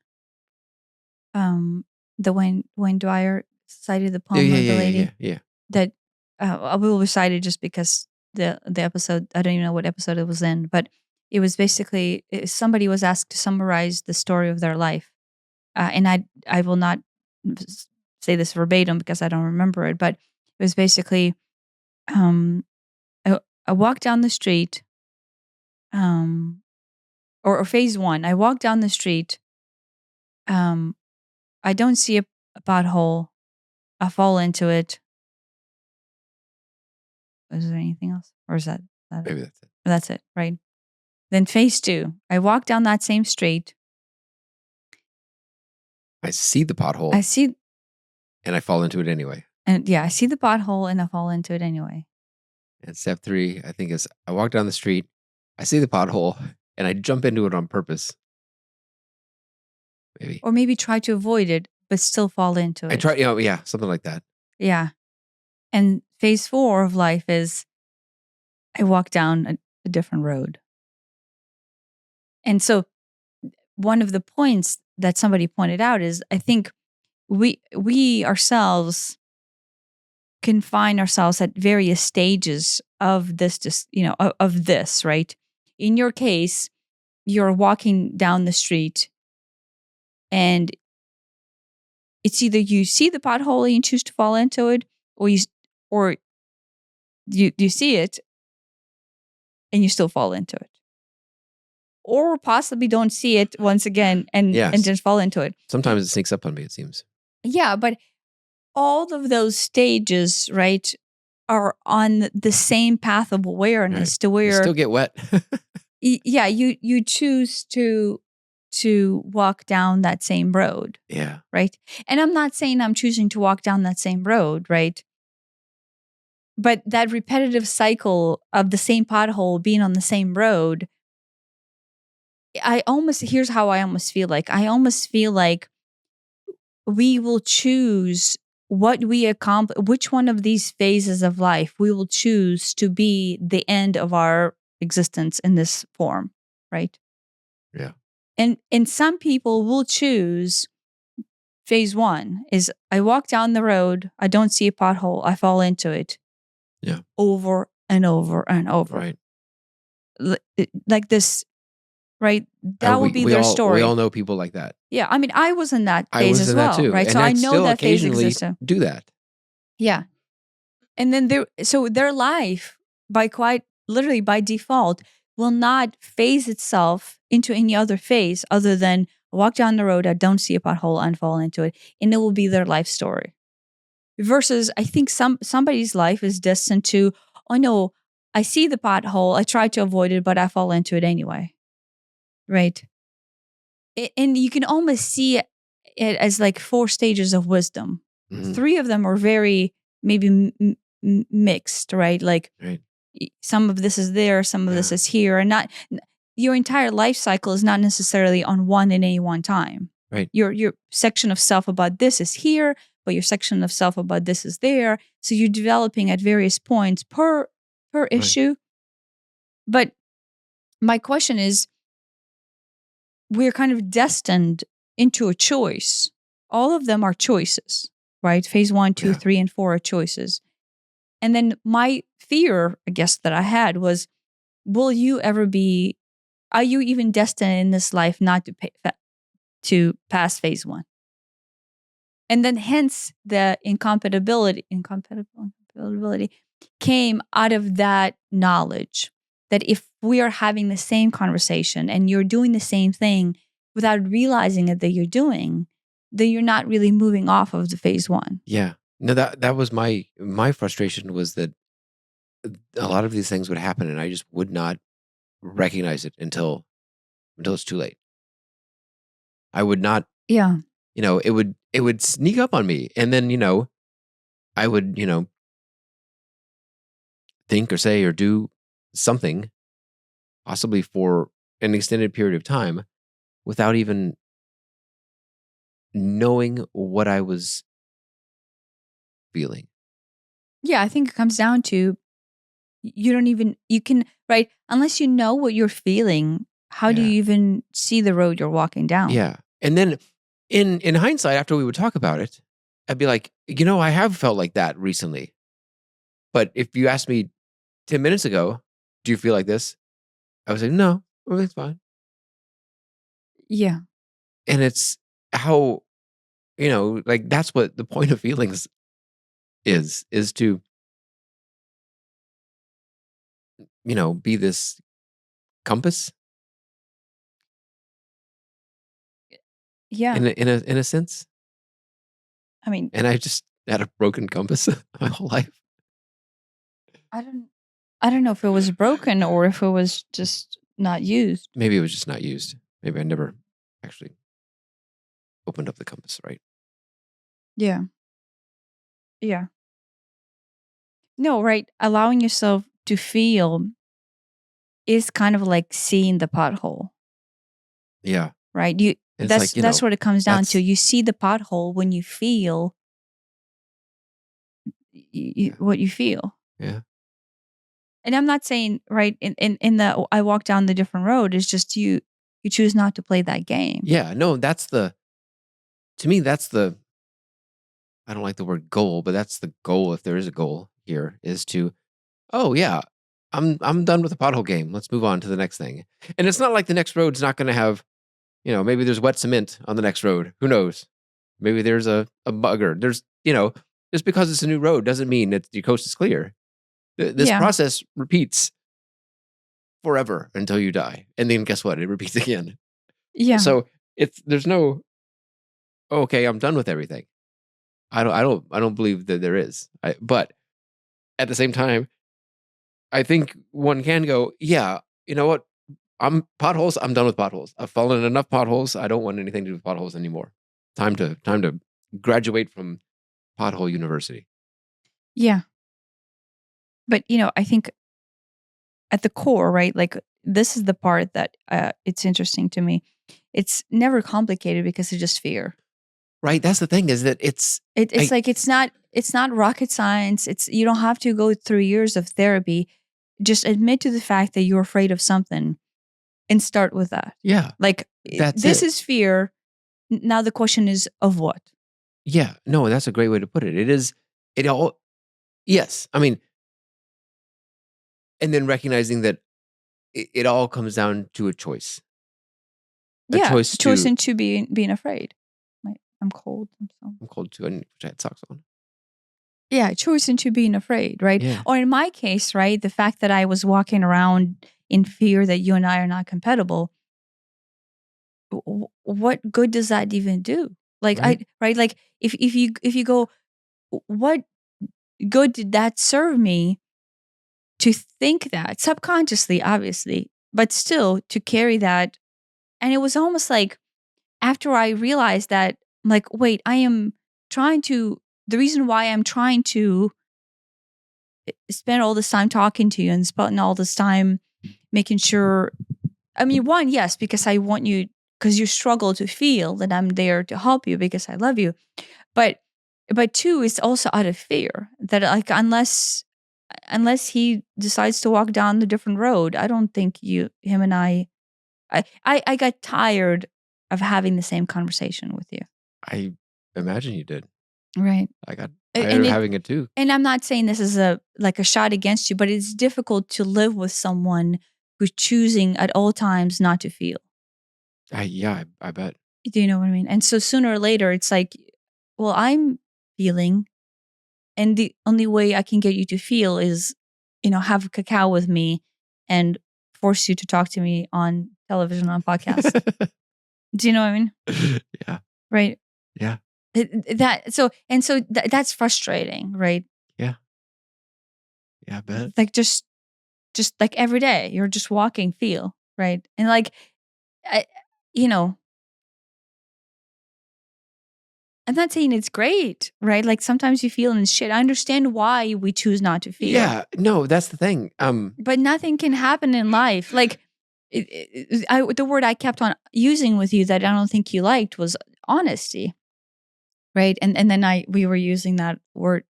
A: the Wayne Dwyer cited the
B: Yeah,
A: poem of the lady
B: yeah.
A: that I will recite it just because the episode, I don't even know what episode it was in, but it was basically somebody was asked to summarize the story of their life, and I will not say this verbatim because I don't remember it, but it was basically, um, I walked down the street, um, or phase one. I walk down the street, um, I don't see a pothole. I fall into it. Is there anything else, or is that it?
B: Maybe that's it.
A: That's it, right? Then phase two. I walk down that same street.
B: I see the pothole
A: I see,
B: and I fall into it anyway.
A: and yeah, I see the pothole and I fall into it anyway.
B: And step 3, I think, is I walk down the street, I see the pothole, and I jump into it on purpose. Maybe.
A: Or maybe try to avoid it, but still fall into it.
B: I try, yeah, something like that.
A: Yeah. And phase 4 of life is I walk down a different road. And so one of the points that somebody pointed out is, I think we ourselves can find ourselves at various stages of this, just, of this, right? In your case, you're walking down the street and it's either you see the pothole and you choose to fall into it, or you see it and you still fall into it, or possibly don't see it once again and just fall into it.
B: Sometimes it sneaks up on me, it seems.
A: Yeah, but all of those stages, right, are on the same path of awareness,
B: Right.
A: to where
B: You still get wet.
A: yeah, you choose to walk down that same road.
B: Yeah.
A: Right. And I'm not saying I'm choosing to walk down that same road, right? But that repetitive cycle of the same pothole being on the same road, here's how I almost feel like. I almost feel like we will choose what we accomplish, which one of these phases of life we will choose to be the end of our existence in this form, right?
B: Yeah.
A: And some people will choose phase 1 is I walk down the road, I don't see a pothole, I fall into it.
B: Yeah.
A: Over and over and over.
B: Right.
A: Like this, right? That would be their story.
B: We all know people like that.
A: Yeah. I mean, I was in that phase
B: I was
A: as
B: in
A: well,
B: that too.
A: right?
B: And
A: so I know
B: still
A: that phase
B: occasionally
A: existed.
B: do that.
A: Yeah. And then their life, literally by default, will not phase itself into any other phase other than I walk down the road, I don't see a pothole, and fall into it. And it will be their life story. Versus, I think somebody's life is destined to, oh no, I see the pothole, I try to avoid it, but I fall into it anyway. Right? And you can almost see it as like 4 stages of wisdom.
B: Mhm.
A: 3 of them are very maybe mixed, right? Like
B: Right.
A: some of this is there, some of this is here, and not your entire life cycle is not necessarily on one at any one time.
B: Right.
A: Your section of self about this is here, but your section of self about this is there. So you're developing at various points per issue. But my question is, we're kind of destined into a choice. All of them are choices, right? Phase 1, 2, 3, and 4 are choices. And then my fear, I guess, that I had was, are you even destined in this life not to pass phase 1? And then hence the incompatibility came out of that knowledge that if we are having the same conversation and you're doing the same thing without realizing it that you're doing, then you're not really moving off of the phase one.
B: Yeah. No, that was my frustration, was that a lot of these things would happen and I just would not recognize it until it's too late. I would not,
A: Yeah.
B: it would sneak up on me, and then, I would, think or say or do something, possibly for an extended period of time, without even knowing what I was feeling.
A: Yeah, I think it comes down to right? Unless you know what you're feeling, how do
B: Yeah.
A: you even see the road you're walking down?
B: Yeah. And then in hindsight, after we would talk about it, I'd be like, I have felt like that recently. But if you asked me 10 minutes ago, do you feel like this? I would say, no, everything's fine.
A: Yeah.
B: And it's how, like, that's what the point of feelings is to, be this compass
A: Yeah.
B: in a sense.
A: I mean,
B: And I just had a broken compass my whole life.
A: I don't know if it was broken or if it was just not used.
B: Maybe it was just not used. Maybe I never actually opened up the compass, right?
A: Yeah. Yeah. No, right. Allowing yourself to feel is kind of like seeing the pothole,
B: Yeah.
A: right?
B: And it's like,
A: That's what it comes down to.
B: that's-
A: You see the pothole when you feel
B: Yeah.
A: what you feel.
B: Yeah.
A: And I'm not saying right in the I walk down the different road. It's just you choose not to play that game.
B: Yeah. No, to me, that's the, I don't like the word goal, but that's the goal. If there is a goal here, is to, oh yeah, I'm done with the pothole game. Let's move on to the next thing. And it's not like the next road's not going to have, maybe there's wet cement on the next road. Who knows? Maybe there's a bugger. There's, just because it's a new road doesn't mean that your coast is clear. This
A: Yeah.
B: process repeats forever until you die. And then guess what? It repeats again.
A: Yeah.
B: So there's no, okay, I'm done with everything. I don't believe that there is. But at the same time, I think one can go, yeah, you know what? I'm done with potholes. I've fallen in enough potholes. I don't want anything to do with potholes anymore. Time to graduate from pothole university.
A: Yeah. But I think at the core, right? Like this is the part that it's interesting to me. It's never complicated because it's just fear.
B: Right. That's the thing, is that it's
A: like it's not rocket science. You don't have to go through years of therapy. Just admit to the fact that you're afraid of something and start with that.
B: Yeah.
A: Like
B: That's
A: this
B: it.
A: is fear. Now the question is of what?
B: Yeah. No, that's a great way to put it. It all, yes. I mean, and then recognizing that it all comes down to a choice.
A: Choice into being afraid. I'm cold.
B: I'm cold too. I wish I had socks on.
A: Yeah, choice into being afraid, right?
B: Yeah.
A: Or in my case, right, the fact that I was walking around in fear that you and I are not compatible. What good does that even do? Like
B: Right.
A: like if you go, what good did that serve me to think that subconsciously, obviously, but still to carry that? And it was almost like after I realized that, I'm like, wait, the reason why I'm trying to spend all this time talking to you and spend all this time making sure, I mean, one, yes, because I want you, because you struggle to feel that I'm there to help you because I love you. But two, it's also out of fear that like unless he decides to walk down the different road, I don't think him and I got tired of having the same conversation with you.
B: I imagine you did.
A: Right.
B: I got tired of having it too.
A: And I'm not saying this is a shot against you, but it's difficult to live with someone who's choosing at all times not to feel.
B: I bet.
A: Do you know what I mean? And so sooner or later, it's like, well, I'm feeling, and the only way I can get you to feel is, have a cacao with me and force you to talk to me on television, on podcast. Do you know what I mean?
B: Yeah.
A: Right.
B: Yeah.
A: That's frustrating, right?
B: Yeah. Yeah, I bet.
A: Like just like every day you're just walking, feel, right? And like, I, you know, I'm not saying it's great, right? Like sometimes you feel and shit. I understand why we choose not to feel.
B: Yeah. No, that's the thing.
A: But nothing can happen in life. Like the word I kept on using with you that I don't think you liked was honesty, right? And then we were using that word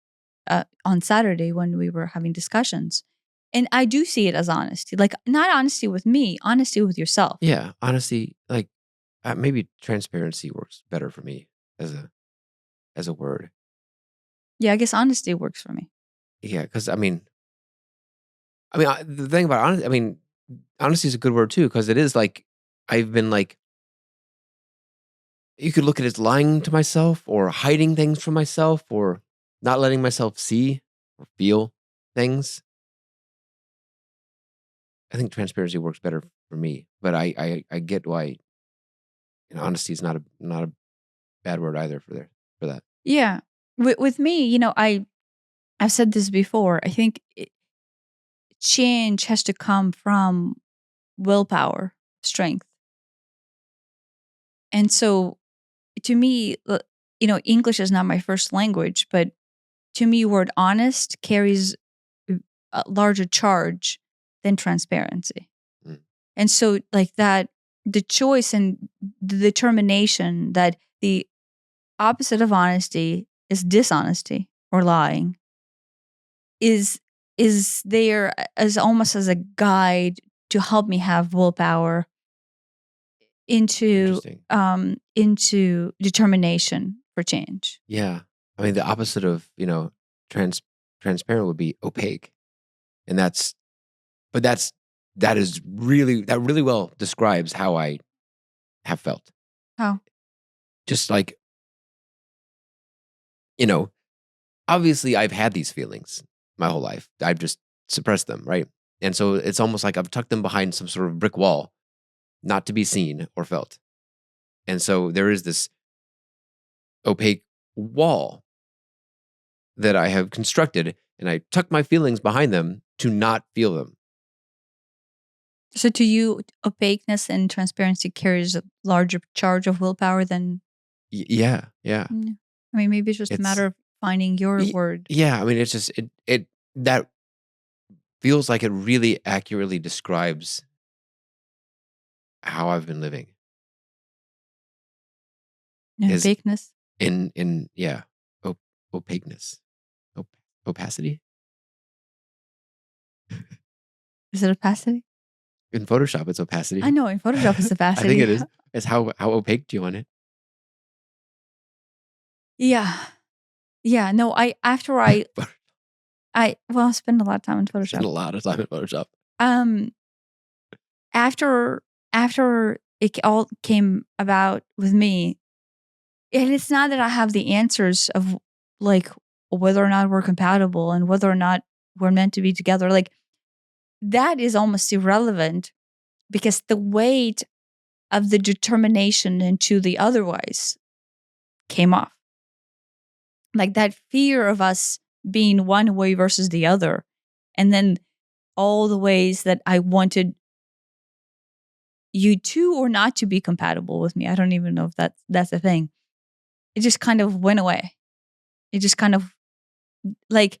A: on Saturday when we were having discussions, and I do see it as honesty, like not honesty with me, honesty with yourself.
B: Yeah. Honesty, like maybe transparency works better for me as a word.
A: Yeah, I guess honesty works for me.
B: Yeah, because the thing about honesty, honesty is a good word too, because it is like I've been like, you could look at it as lying to myself or hiding things from myself or not letting myself see or feel things. I think transparency works better for me, but I get why honesty is not a bad word either for that.
A: Yeah, with me, I've said this before. I think change has to come from willpower, strength, and so to me, English is not my first language, but to me, word honest carries a larger charge than transparency.
B: Mm.
A: And so, like that, the choice and the determination that the opposite of honesty is dishonesty or lying is there as almost as a guide to help me have willpower into
B: Interesting.
A: determination for change.
B: Yeah. The opposite of, transparent would be opaque. And that really well describes how I have felt.
A: How?
B: Just like, obviously I've had these feelings my whole life. I've just suppressed them, right? And so it's almost like I've tucked them behind some sort of brick wall, not to be seen or felt. And so there is this opaque wall that I have constructed, and I tuck my feelings behind them to not feel them.
A: So to you, opaqueness and transparency carries a larger charge of willpower than.
B: Yeah.
A: Maybe it's just a matter of finding your word.
B: Yeah, it's just it that feels like it really accurately describes how I've been living.
A: Opaqueness.
B: Opaqueness, opacity.
A: Is it opacity?
B: In Photoshop, it's opacity.
A: I know in Photoshop it's opacity.
B: I think it is. It's how opaque do you want it?
A: Yeah. No, I spend a lot of time in Photoshop.
B: Spend a lot of time in Photoshop.
A: After it all came about with me, and it's not that I have the answers of like whether or not we're compatible and whether or not we're meant to be together. Like that is almost irrelevant because the weight of the determination into the otherwise came off. Like that fear of us being one way versus the other. And then all the ways that I wanted you to or not to be compatible with me. I don't even know if that's a thing. It just kind of went away. It just kind of like,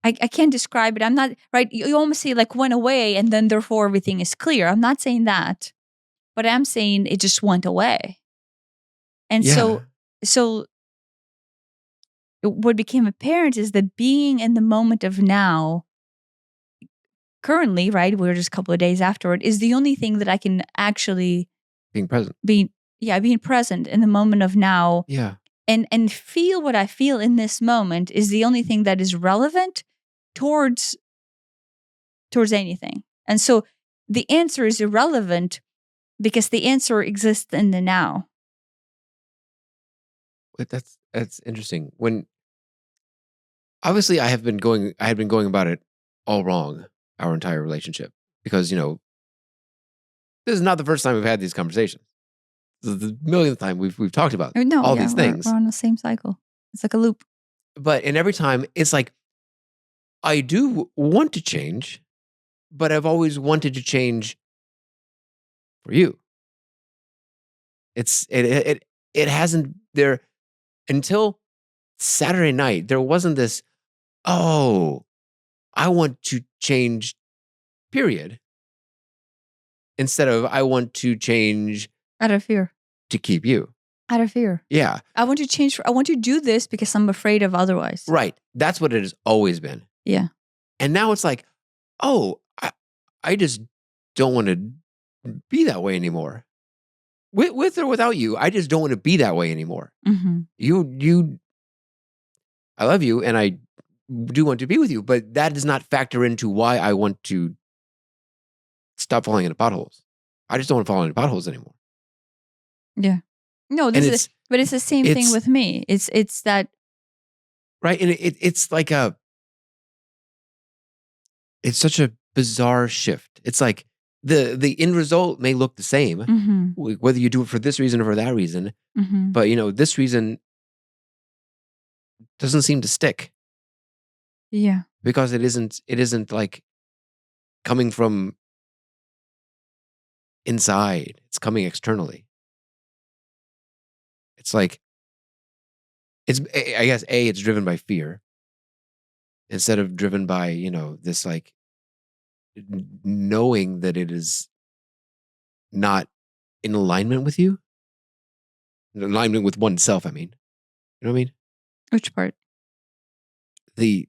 A: I can't describe it. I'm not, right? You almost say like went away and then therefore everything is clear. I'm not saying that, but I'm saying it just went away. And
B: Yeah.
A: so what became apparent is that being in the moment of now, currently, right, we're just a couple of days after it, is the only thing that I can actually
B: being present.
A: Being present in the moment of now.
B: Yeah.
A: And feel what I feel in this moment is the only thing that is relevant towards anything. And so the answer is irrelevant because the answer exists in the now.
B: But that's interesting. When obviously I had been going about it all wrong our entire relationship because this is not the first time we've had these conversations. This is the millionth time we've talked about
A: No,
B: all
A: yeah,
B: these
A: we're
B: things.
A: on the same cycle. It's like a loop.
B: And every time it's like I do want to change, but I've always wanted to change for you. It hasn't there until Saturday night. There wasn't this, oh, I want to change, period. Instead of I want to change
A: Out of fear.
B: to keep you.
A: Out of fear.
B: Yeah.
A: I want to change. I want to do this because I'm afraid of otherwise.
B: Right. That's what it has always been.
A: Yeah.
B: And now it's like, oh, I just don't want to be that way anymore. With or without you, I just don't want to be that way anymore.
A: Mm-hmm.
B: I love you and I do want to be with you, but that does not factor into why I want to stop falling into potholes. I just don't want to fall into potholes anymore.
A: Yeah. No, but it's the same thing with me. It's that.
B: Right. And it's like it's such a bizarre shift. It's like the end result may look the same,
A: Mm-hmm.
B: whether you do it for this reason or for that reason.
A: Mm-hmm.
B: But this reason doesn't seem to stick.
A: Yeah.
B: Because it isn't like coming from inside. It's coming externally. It's like I guess it's driven by fear instead of driven by, this like knowing that it is not in alignment with you. In alignment with oneself, I mean. You know what I mean?
A: Which part?
B: The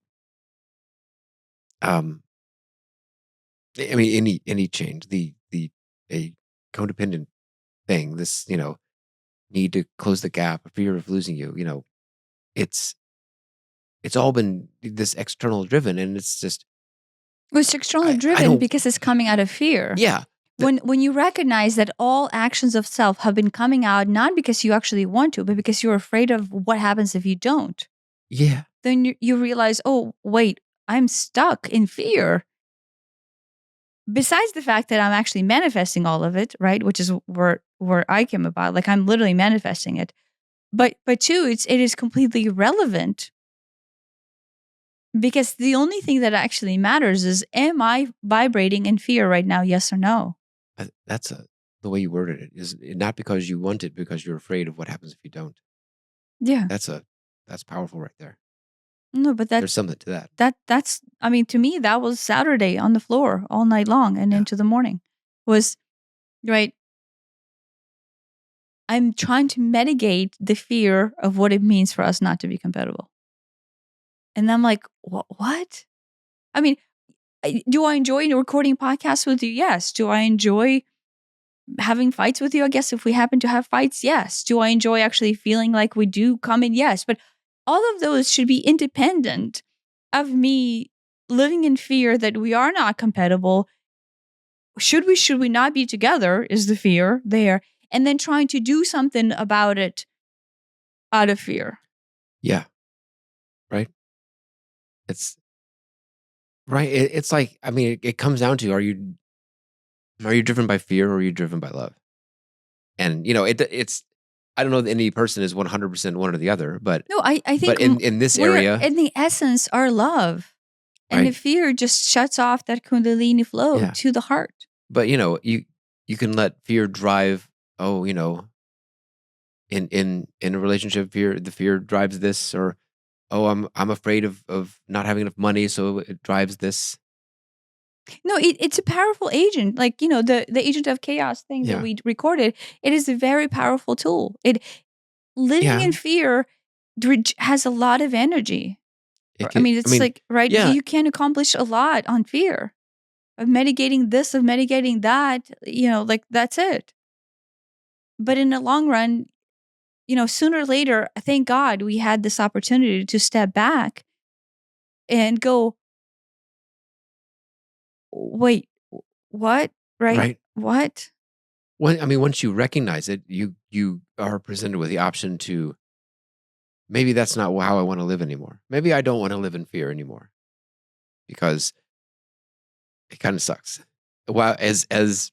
B: I mean any change, a codependent thing, this, need to close the gap, fear of losing you, it's all been this external driven and it's just
A: It's externally
B: I
A: driven because it's coming out of fear.
B: Yeah.
A: When you recognize that all actions of self have been coming out not because you actually want to, but because you're afraid of what happens if you don't.
B: Yeah.
A: Then you realize, oh, wait, I'm stuck in fear. Besides the fact that I'm actually manifesting all of it, right? Which is where I came about. Like I'm literally manifesting it. But two, it is completely irrelevant. Because the only thing that actually matters is, am I vibrating in fear right now? Yes or no?
B: That's the way you worded it. Is not because you want it, because you're afraid of what happens if you don't.
A: Yeah.
B: That's powerful right there.
A: No, but
B: there's something to that.
A: That's I mean, to me, that was Saturday on the floor all night long and into the morning. Was right. I'm trying to mitigate the fear of what it means for us not to be compatible. And I'm like, what? I mean, do I enjoy recording podcasts with you? Yes. Do I enjoy having fights with you? I guess if we happen to have fights, yes. Do I enjoy actually feeling like we do come in? Yes. But all of those should be independent of me living in fear that we are not compatible. Should we not be together is the fear there. And then trying to do something about it out of fear.
B: Yeah. Right. It's right. It's like, I mean, it comes down to, are you driven by fear or are you driven by love? And, it's, I don't know that any person is 100% one or the other, but
A: no, I think
B: but in this area,
A: in the essence, our love and the fear just shuts off that Kundalini flow to the heart.
B: But, you can let fear drive, in a relationship, the fear drives this, or, I'm afraid of not having enough money, so it drives this.
A: No, it's a powerful agent. Like, the agent of chaos thing that we recorded, it is a very powerful tool. Living in fear has a lot of energy. Right?
B: Yeah.
A: You can accomplish a lot on fear of mitigating this, of mitigating that, like that's it. But in the long run, sooner or later, thank God we had this opportunity to step back and go, wait, what? Right? What?
B: Once you recognize it, you are presented with the option to maybe that's not how I want to live anymore. Maybe I don't want to live in fear anymore because it kind of sucks. Well, as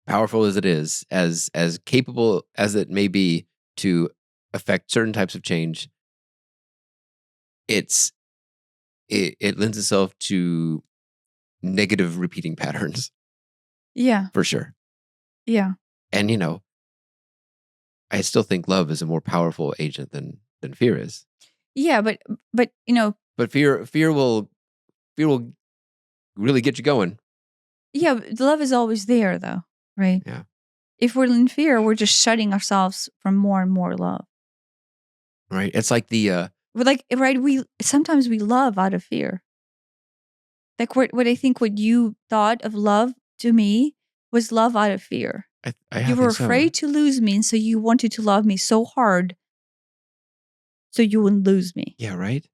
B: powerful as it is, as capable as it may be to affect certain types of change, it lends itself to negative repeating patterns
A: Yeah.
B: for sure.
A: Yeah.
B: And I still think love is a more powerful agent than fear is.
A: Yeah, but
B: But fear will really get you going.
A: yeah, love is always there though, right?
B: Yeah.
A: If we're in fear, we're just shutting ourselves from more and more love.
B: Right. It's like the
A: We're like, right, sometimes we love out of fear. Like what I think what you thought of love to me was love out of fear.
B: I
A: You were
B: think so.
A: afraid to lose me, and so you wanted to love me so hard so you wouldn't lose me.
B: Yeah, right?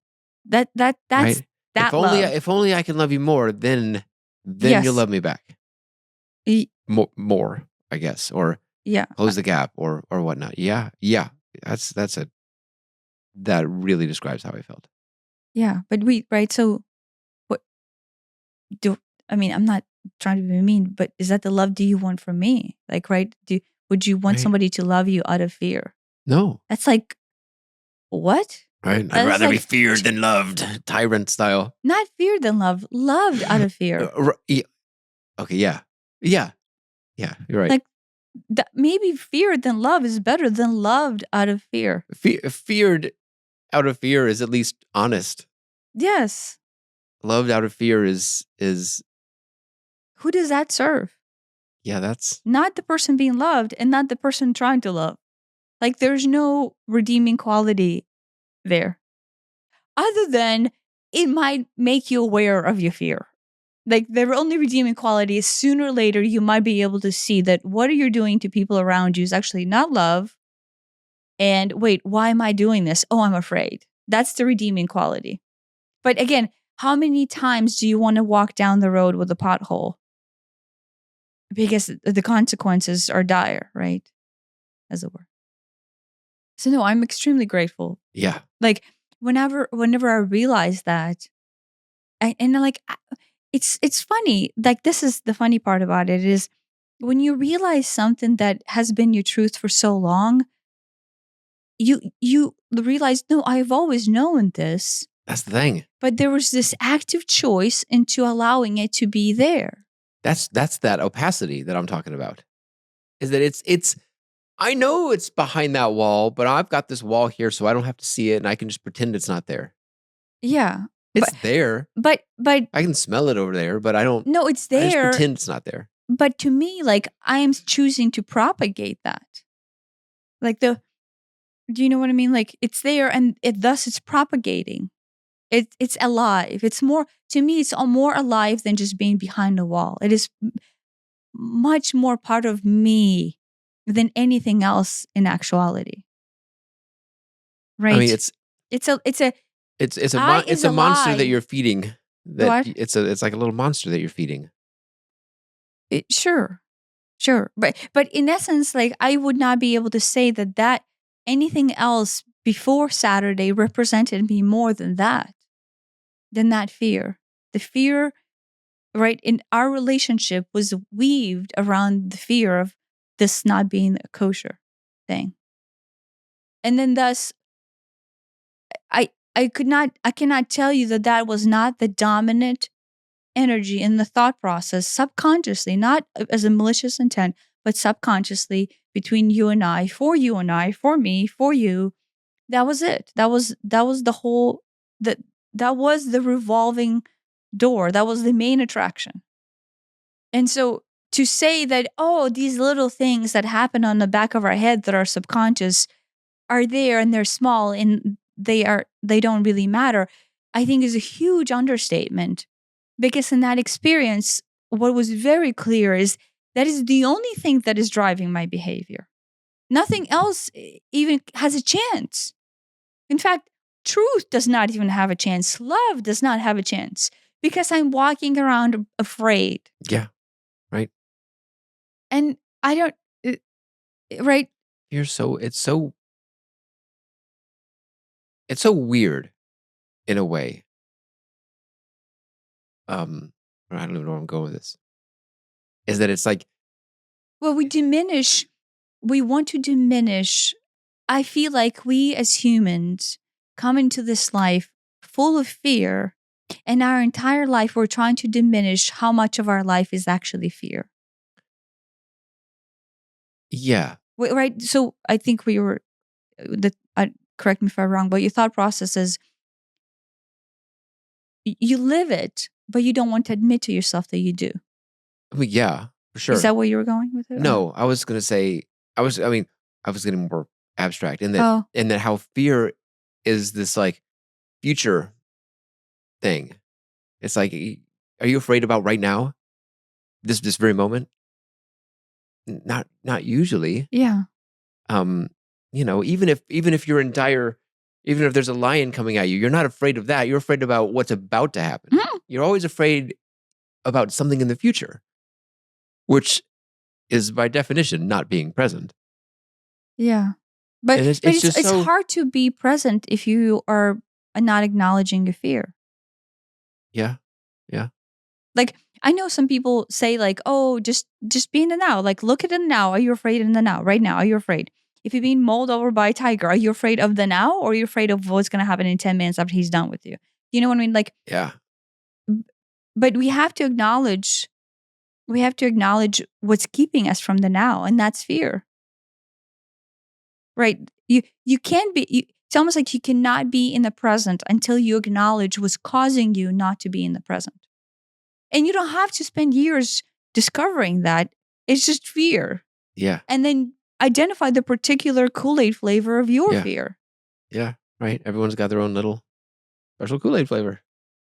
A: That's
B: Right?
A: that love.
B: If only I can love you more, then you'll
A: Yes.
B: love me back.
A: Y-
B: More, I guess, or
A: Yeah.
B: close the gap or whatnot. Yeah. Yeah. That really describes how I felt.
A: Yeah. But right. So what do I mean, I'm not trying to be mean, but is that the love do you want from me? Like, right? Would you want
B: Right.
A: somebody to love you out of fear?
B: No.
A: That's like what?
B: Right? I'd
A: That is
B: rather be
A: like
B: feared than loved. Tyrant style.
A: not fear than love, loved out of fear.
B: Yeah. Okay, yeah. Yeah. Yeah, you're right.
A: Like maybe fear than love is better than loved out of fear.
B: Feared out of fear is at least honest.
A: Yes.
B: Loved out of fear is
A: Who does that serve?
B: yeah, that's
A: Not the person being loved and not the person trying to love. Like there's no redeeming quality there. Other than it might make you aware of your fear. Like the only redeeming quality is sooner or later you might be able to see that what you're doing to people around you is actually not love. And wait, why am I doing this? Oh, I'm afraid. That's the redeeming quality. But again, how many times do you want to walk down the road with a pothole? Because the consequences are dire, right? As it were. So no, I'm extremely grateful.
B: yeah.
A: Like whenever I realize that, it's funny. Like this is the funny part about it is when you realize something that has been your truth for so long, you realize, no, I've always known this.
B: That's the thing.
A: But there was this active choice into allowing it to be there.
B: That's that opacity that I'm talking about. Is that it's I know it's behind that wall, but I've got this wall here so I don't have to see it and I can just pretend it's not there.
A: Yeah.
B: It's there.
A: But
B: I can smell it over there, but I don't
A: no, it's
B: I just
A: there.
B: pretend it's not there.
A: But to me, like I am choosing to propagate that. Like do you know what I mean? Like it's there and thus it's propagating. It's alive. It's more, to me, it's more alive than just being behind a wall. It is much more part of me than anything else in actuality. Right?
B: I mean,
A: it's
B: a monster that you're feeding.
A: What?
B: It's like a little monster that you're feeding.
A: Sure. But in essence, like I would not be able to say that anything else before Saturday represented me more than that fear. The fear, right, in our relationship was weaved around the fear of this not being a kosher thing. And then thus, I cannot tell you that was not the dominant energy in the thought process subconsciously, not as a malicious intent, but subconsciously between you and I, for me, for you. That was it. That was the whole that was the revolving door. That was the main attraction. And so to say that, oh, these little things that happen on the back of our head that are subconscious are there and they're small and they don't really matter, I think is a huge understatement. Because in that experience, what was very clear is that is the only thing that is driving my behavior. Nothing else even has a chance. In fact, truth does not even have a chance. Love does not have a chance because I'm walking around afraid.
B: Yeah. Right.
A: And I don't, right?
B: It's so it's so weird in a way. I don't even know where I'm going with this. Is that it's like,
A: Well, we want to diminish. I feel like we as humans come into this life full of fear, and our entire life we're trying to diminish how much of our life is actually fear.
B: yeah,
A: Right? So I think we were, correct me if I'm wrong, but your thought process is you live it, but you don't want to admit to yourself that you do.
B: I mean, yeah, for sure.
A: Is that where you were going with it?
B: No, I was gonna say I was getting more abstract in that
A: Oh,
B: how fear is this like future thing. It's like, are you afraid about right now? This very moment? Not usually.
A: yeah.
B: Even if your entire even if there's a lion coming at you, you're not afraid of that. You're afraid about what's about to happen.
A: Mm,
B: You're always afraid about something in the future, which is by definition not being present.
A: yeah. But
B: And
A: but
B: it's just
A: it's
B: so
A: hard to be present if you are not acknowledging your fear.
B: yeah. Yeah.
A: Like I know some people say like, "Oh, just be in the now. Like look at the now. Are you afraid in the now? Right now, are you afraid? If you're being mauled over by a tiger, are you afraid of the now or are you afraid of what's going to happen in 10 minutes after he's done with you?" You know what I mean? Like
B: Yeah.
A: but we have to acknowledge what's keeping us from the now, and that's fear. Right? You can't be it's almost like you cannot be in the present until you acknowledge what's causing you not to be in the present. And you don't have to spend years discovering that. It's just fear.
B: Yeah.
A: And then identify the particular Kool-Aid flavor of your
B: Yeah.
A: fear.
B: Yeah. Right. Everyone's got their own little special Kool-Aid flavor.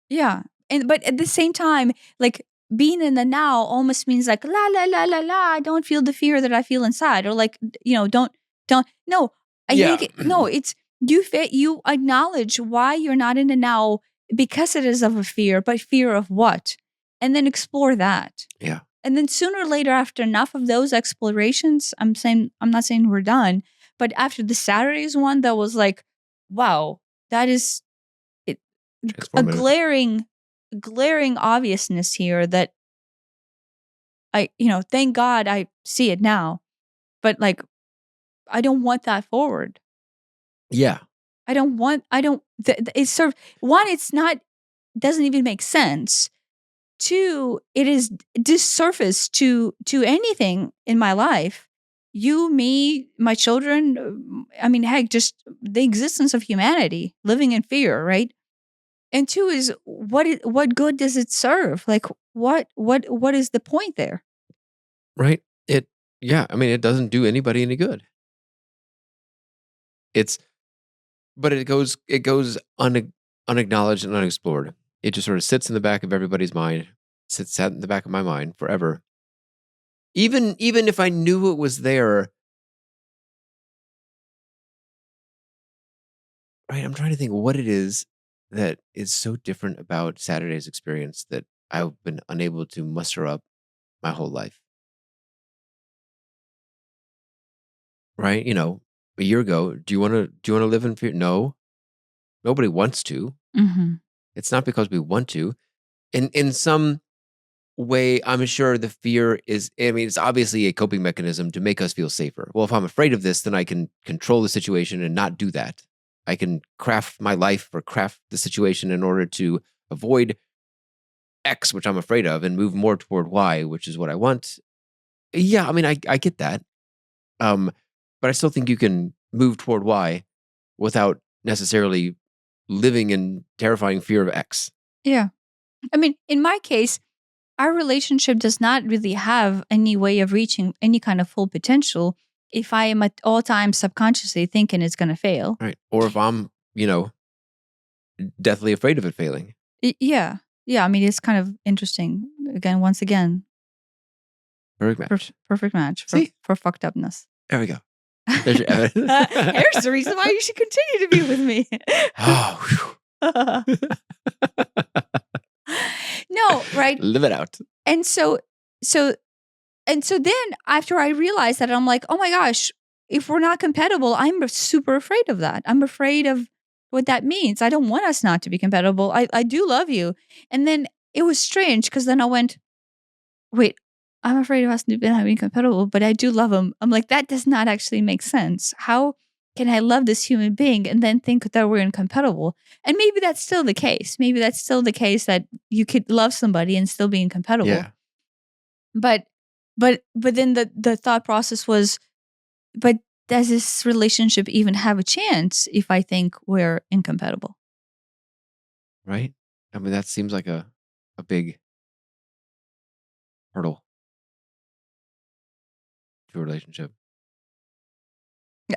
A: Yeah. But at the same time, like being in the now almost means like la la la la la, I don't feel the fear that I feel inside. Or like, don't no, I
B: Yeah.
A: hate it. No, it's you acknowledge why you're not in the now because it is of a fear, but fear of what? And then explore that.
B: Yeah.
A: And then sooner or later, after enough of those explorations, I'm not saying we're done, but after the Saturdays one, that was like, wow, that is it, a
B: Transformative.
A: glaring obviousness here that thank God I see it now, but like, I don't want that forward.
B: Yeah.
A: I don't, it's sort of, one, it's not, doesn't even make sense. Two, it is dissurfaced to anything in my life. You, me, my children. I mean, heck, just the existence of humanity living in fear, right? And two is what good does it serve? Like what is the point there?
B: Right. It doesn't do anybody any good. But it goes unacknowledged and unexplored. It just sort of sits in the back of everybody's mind, sat in the back of my mind forever. Even if I knew it was there, right? I'm trying to think what it is that is so different about Saturday's experience that I've been unable to muster up my whole life. Right? A year ago, do you want to live in fear? No, nobody wants to.
A: Mm-hmm.
B: It's not because we want to. In some way, I'm sure the fear is, it's obviously a coping mechanism to make us feel safer. Well, if I'm afraid of this, then I can control the situation and not do that. I can craft my life or craft the situation in order to avoid X, which I'm afraid of, and move more toward Y, which is what I want. Yeah, I get that. But I still think you can move toward Y without necessarily living in terrifying fear of X.
A: Yeah. I mean, in my case, our relationship does not really have any way of reaching any kind of full potential if I am at all times subconsciously thinking it's going to fail.
B: Right. Or if I'm, deathly afraid of it failing.
A: Yeah. Yeah. I mean, it's kind of interesting. Once again,
B: Perfect match.
A: perfect match
B: See?
A: for fucked upness.
B: There we go. There's your evidence.
A: Here's the reason why you should continue to be with me.
B: Oh,
A: No, right?
B: live it out.
A: And so then after I realized that, I'm like, oh my gosh, if we're not compatible, I'm super afraid of that. I'm afraid of what that means. I don't want us not to be compatible. I do love you. And then it was strange because then I went, wait, I'm afraid of us not being compatible, but I do love him. I'm like, that does not actually make sense. How can I love this human being and then think that we're incompatible? And maybe that's still the case. Maybe that's still the case that you could love somebody and still be incompatible.
B: Yeah.
A: But then the thought process was, but does this relationship even have a chance if I think we're incompatible?
B: Right? I mean, that seems like a big hurdle to a relationship.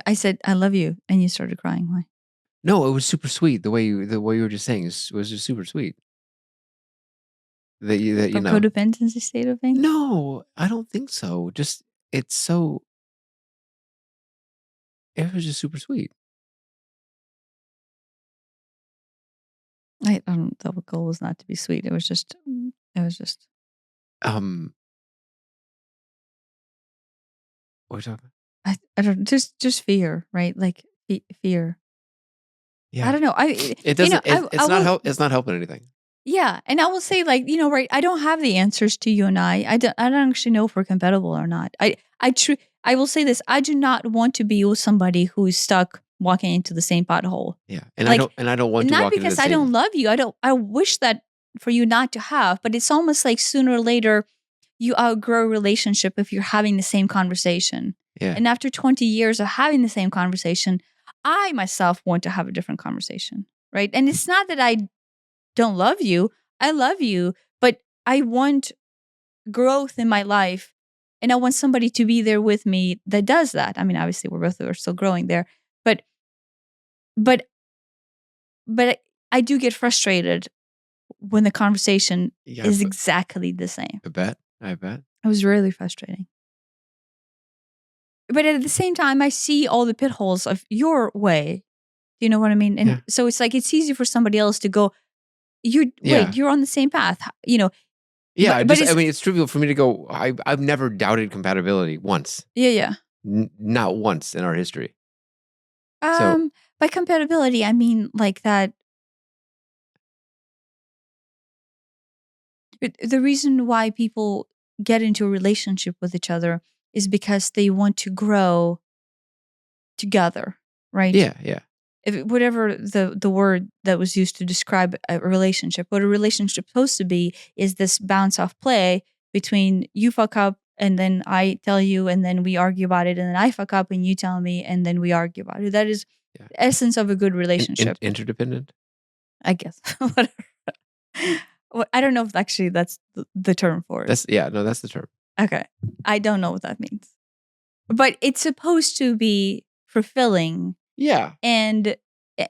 A: I said, I love you. And you started crying. Why?
B: No, it was super sweet. The way you were just saying was just super sweet. That you
A: From
B: know.
A: codependency state of things?
B: No, I don't think so. Just it was just super sweet.
A: The goal was not to be sweet. It was just
B: what are you talking about?
A: I don't just fear, right? Like fear.
B: Yeah.
A: I don't know.
B: It doesn't. It's not helping anything.
A: Yeah, and I will say, like, right, I don't have the answers to you and I don't actually know if we're compatible or not. I will say this: I do not want to be with somebody who is stuck walking into the same pothole.
B: Yeah, and I don't want to
A: not
B: walk into the
A: because
B: same.
A: I don't love you. I wish that for you not to have, but it's almost like sooner or later you outgrow a relationship if you're having the same conversation.
B: Yeah.
A: And after 20 years of having the same conversation, I myself want to have a different conversation, right? And it's not that I don't love you. I love you, but I want growth in my life, and I want somebody to be there with me that does that. I mean, obviously, we're still growing there, but I do get frustrated when the conversation is exactly the same.
B: I bet.
A: It was really frustrating. But at the same time, I see all the pitfalls of your way. Do you know what I mean? And so it's like, it's easy for somebody else to go, you're on the same path,
B: Yeah,
A: but
B: I mean, it's trivial for me to go, I've never doubted compatibility once.
A: Yeah.
B: Not once in our history.
A: By compatibility, I mean like that. The reason why people get into a relationship with each other is because they want to grow together, right?
B: Yeah.
A: Whatever the word that was used to describe a relationship, what a relationship is supposed to be is this bounce off play between you fuck up and then I tell you and then we argue about it, and then I fuck up and you tell me and then we argue about it. That is the essence of a good relationship.
B: Interdependent?
A: I guess. Whatever. I don't know if actually that's the term for it.
B: That's the term.
A: Okay. I don't know what that means. But it's supposed to be fulfilling.
B: Yeah.
A: And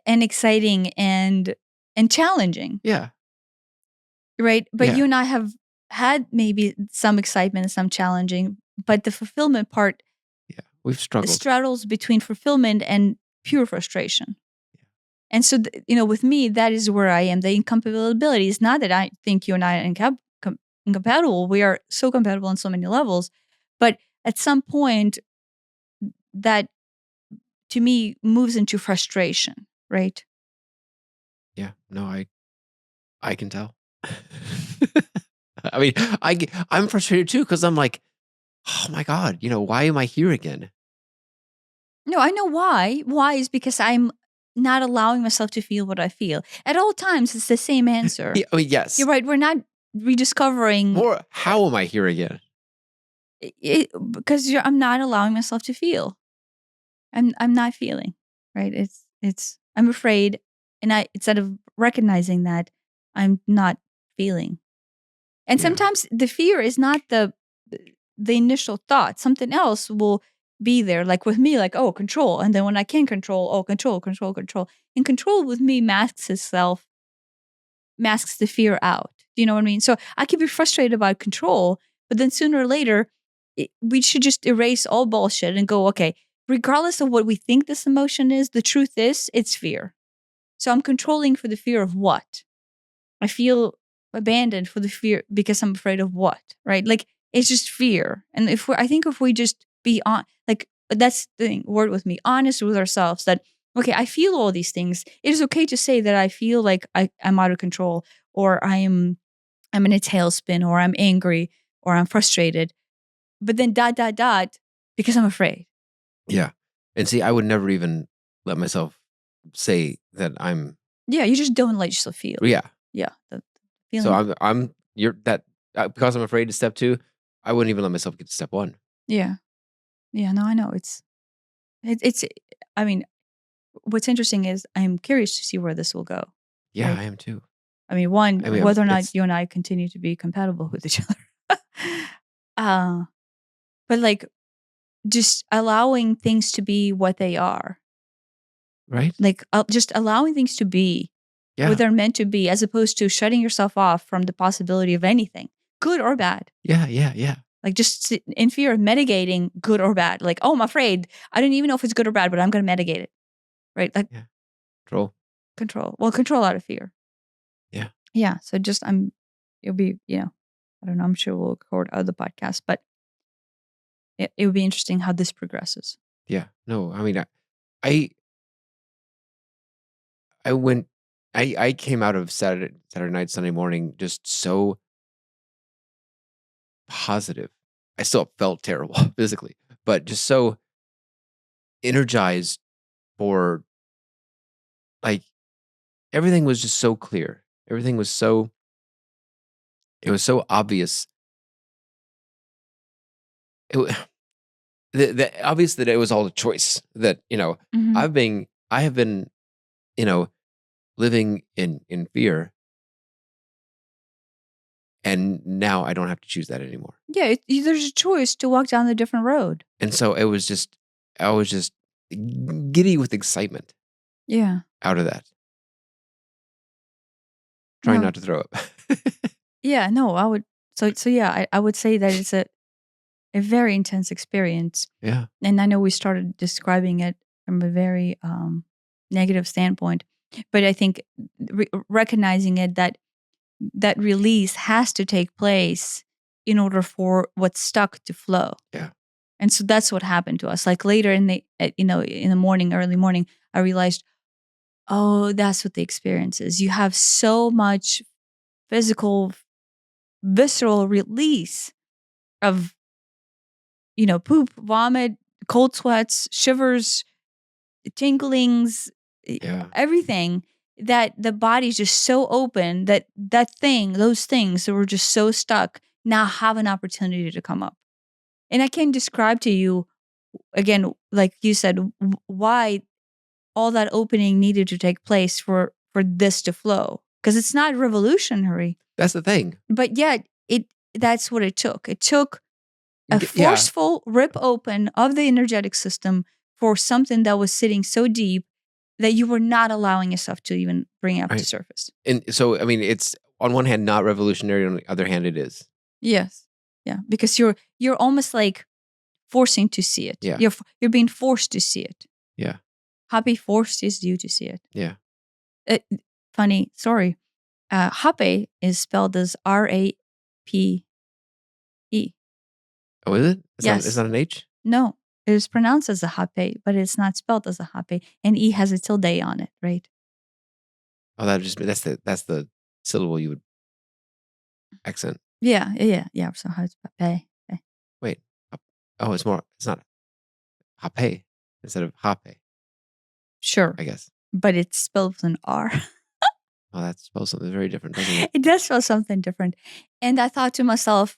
A: exciting and challenging.
B: Yeah.
A: Right? But you and I have had maybe some excitement and some challenging, but the fulfillment part
B: we've struggled.
A: Straddles between fulfillment and pure frustration. Yeah. And so with me, that is where I am. The incompatibility is not that I think you and I are incompatible. We are so compatible on so many levels, but at some point that to me moves into frustration, right?
B: Yeah, no, I can tell. I mean, I'm frustrated too because I'm like, oh my God, why am I here again?
A: No, I know why. Why is because I'm not allowing myself to feel what I feel. At all times, it's the same answer.
B: Yeah, I mean, yes.
A: You're right. We're not rediscovering.
B: Or how am I here again?
A: Because I'm not allowing myself to feel. I'm not feeling, right? I'm afraid, and instead of recognizing that, I'm not feeling. And sometimes the fear is not the initial thought. Something else will be there, like with me, like, oh, control. And then when I can control, oh, control. And control with me masks the fear out. Do you know what I mean? So I can be frustrated about control, but then sooner or later, we should just erase all bullshit and go, okay, regardless of what we think this emotion is, the truth is it's fear. So I'm controlling for the fear of what? I feel abandoned for the fear because I'm afraid of what, right? Like, it's just fear. And I think if we just be on, like, that's the thing, word with me, honest with ourselves that Okay, I feel all these things. It is okay to say that I feel like I'm out of control, or I'm in a tailspin, or I'm angry, or I'm frustrated. But then ... because I'm afraid.
B: Yeah. And see, I would never even let myself say that I'm.
A: Yeah, you just don't let yourself feel.
B: Yeah.
A: Yeah. The feeling.
B: So you're that, because I'm afraid to step 2, I wouldn't even let myself get to step 1.
A: Yeah. Yeah, no, I know. It's, I mean, what's interesting is I'm curious to see where this will go.
B: Yeah,
A: Like,
B: I am too.
A: I mean, one,
B: I mean,
A: whether or not
B: it's
A: you and I continue to be compatible with each other. But like, just allowing things to be what they are.
B: right.
A: Like, just allowing things to be
B: Yeah.
A: what they're meant to be, as opposed to shutting yourself off from the possibility of anything, good or bad.
B: Yeah. Yeah. Yeah.
A: Like, just in fear of mitigating good or bad. Like, oh, I'm afraid. I don't even know if it's good or bad, but I'm going to mitigate it. Right? Like,
B: Yeah. Control.
A: Well, control out of fear.
B: Yeah.
A: Yeah. So just, it'll be, I don't know, I'm sure we'll record other podcasts, but it would be interesting how this progresses.
B: Yeah. No, I mean, I went, I came out of Saturday night, Sunday morning just so positive. I still felt terrible physically, but just so energized for, like, everything was just so clear. Everything was it was so obvious. It, obvious that it was all a choice, that,
A: Mhm.
B: I have been, living in fear, and now I don't have to choose that anymore.
A: Yeah. There's a choice to walk down a different road.
B: And so I was just giddy with excitement
A: Yeah.
B: out of that. Trying
A: No.
B: not to throw up.
A: Yeah. No, I would. So yeah, I would say that it's a very intense experience.
B: Yeah.
A: And I know we started describing it from a very negative standpoint, but I think recognizing it, that release has to take place in order for what's stuck to flow.
B: Yeah.
A: And so that's what happened to us. Like, later in the morning, early morning, I realized, oh, that's what the experience is. You have so much physical, visceral release of, poop, vomit, cold sweats, shivers, tinglings,
B: Yeah.
A: everything, that the body's just so open that those things that were just so stuck now have an opportunity to come up. And I can describe to you again, like you said, why all that opening needed to take place for this to flow, because it's not revolutionary,
B: That's the thing.
A: but yet that's what it took. It took a
B: Yeah.
A: forceful rip open of the energetic system for something that was sitting so deep that you were not allowing yourself to even bring up to
B: Right.
A: surface.
B: And so, I mean, it's on one hand not revolutionary, on the other hand it is.
A: Yes. Yeah. Because you're almost like forcing to see it.
B: Yeah.
A: You're being forced to see it.
B: Yeah.
A: Hapé forces you to see it.
B: Yeah.
A: Funny story. Hapé is spelled as RAPE.
B: Oh, is it?
A: Yes.
B: It's not an H?
A: No, it is pronounced as a hapé, but it's not spelled as a hapé. And E has a tilde on it, right?
B: Oh, that's the syllable you would accent.
A: Yeah. So how it's hapé.
B: Wait. Oh, it's not hapé instead of hape,
A: Sure.
B: I guess.
A: But it's spelled with an R.
B: Oh, that spells something very different, doesn't it?
A: It does spell something different. And I thought to myself,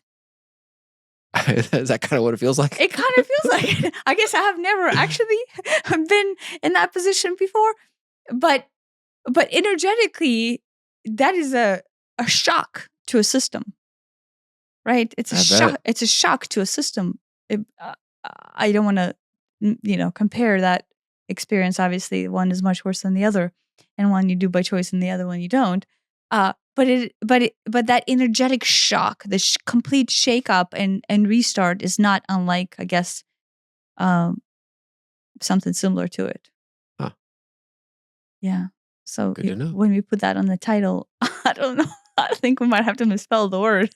B: is that kind of what it feels like?
A: it kind of feels like it. I guess I have never actually been in that position before. But energetically, that is a shock to a system, right? It's a
B: I
A: shock.
B: bet.
A: It's a shock to a system. I don't want to, compare that experience. Obviously, one is much worse than the other, and one you do by choice, and the other one you don't. But that energetic shock, the complete shake up and restart is not unlike, I guess, something similar to it.
B: Huh.
A: Yeah. So
B: Good to know.
A: when we put that on the title, I don't know. I think we might have to misspell the word,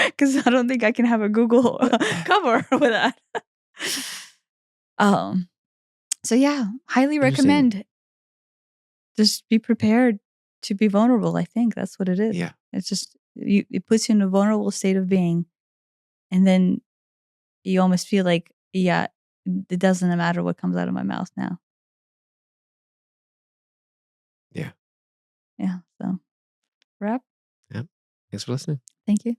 A: because I don't think I can have a Google cover with that. So yeah, highly
B: Interesting.
A: recommend just be prepared to be vulnerable. I think that's what it is.
B: Yeah.
A: It's just it puts you in a vulnerable state of being, and then you almost feel like, yeah, it doesn't matter what comes out of my mouth now.
B: Yeah.
A: Yeah. So wrap.
B: Yeah. Thanks for listening.
A: Thank you.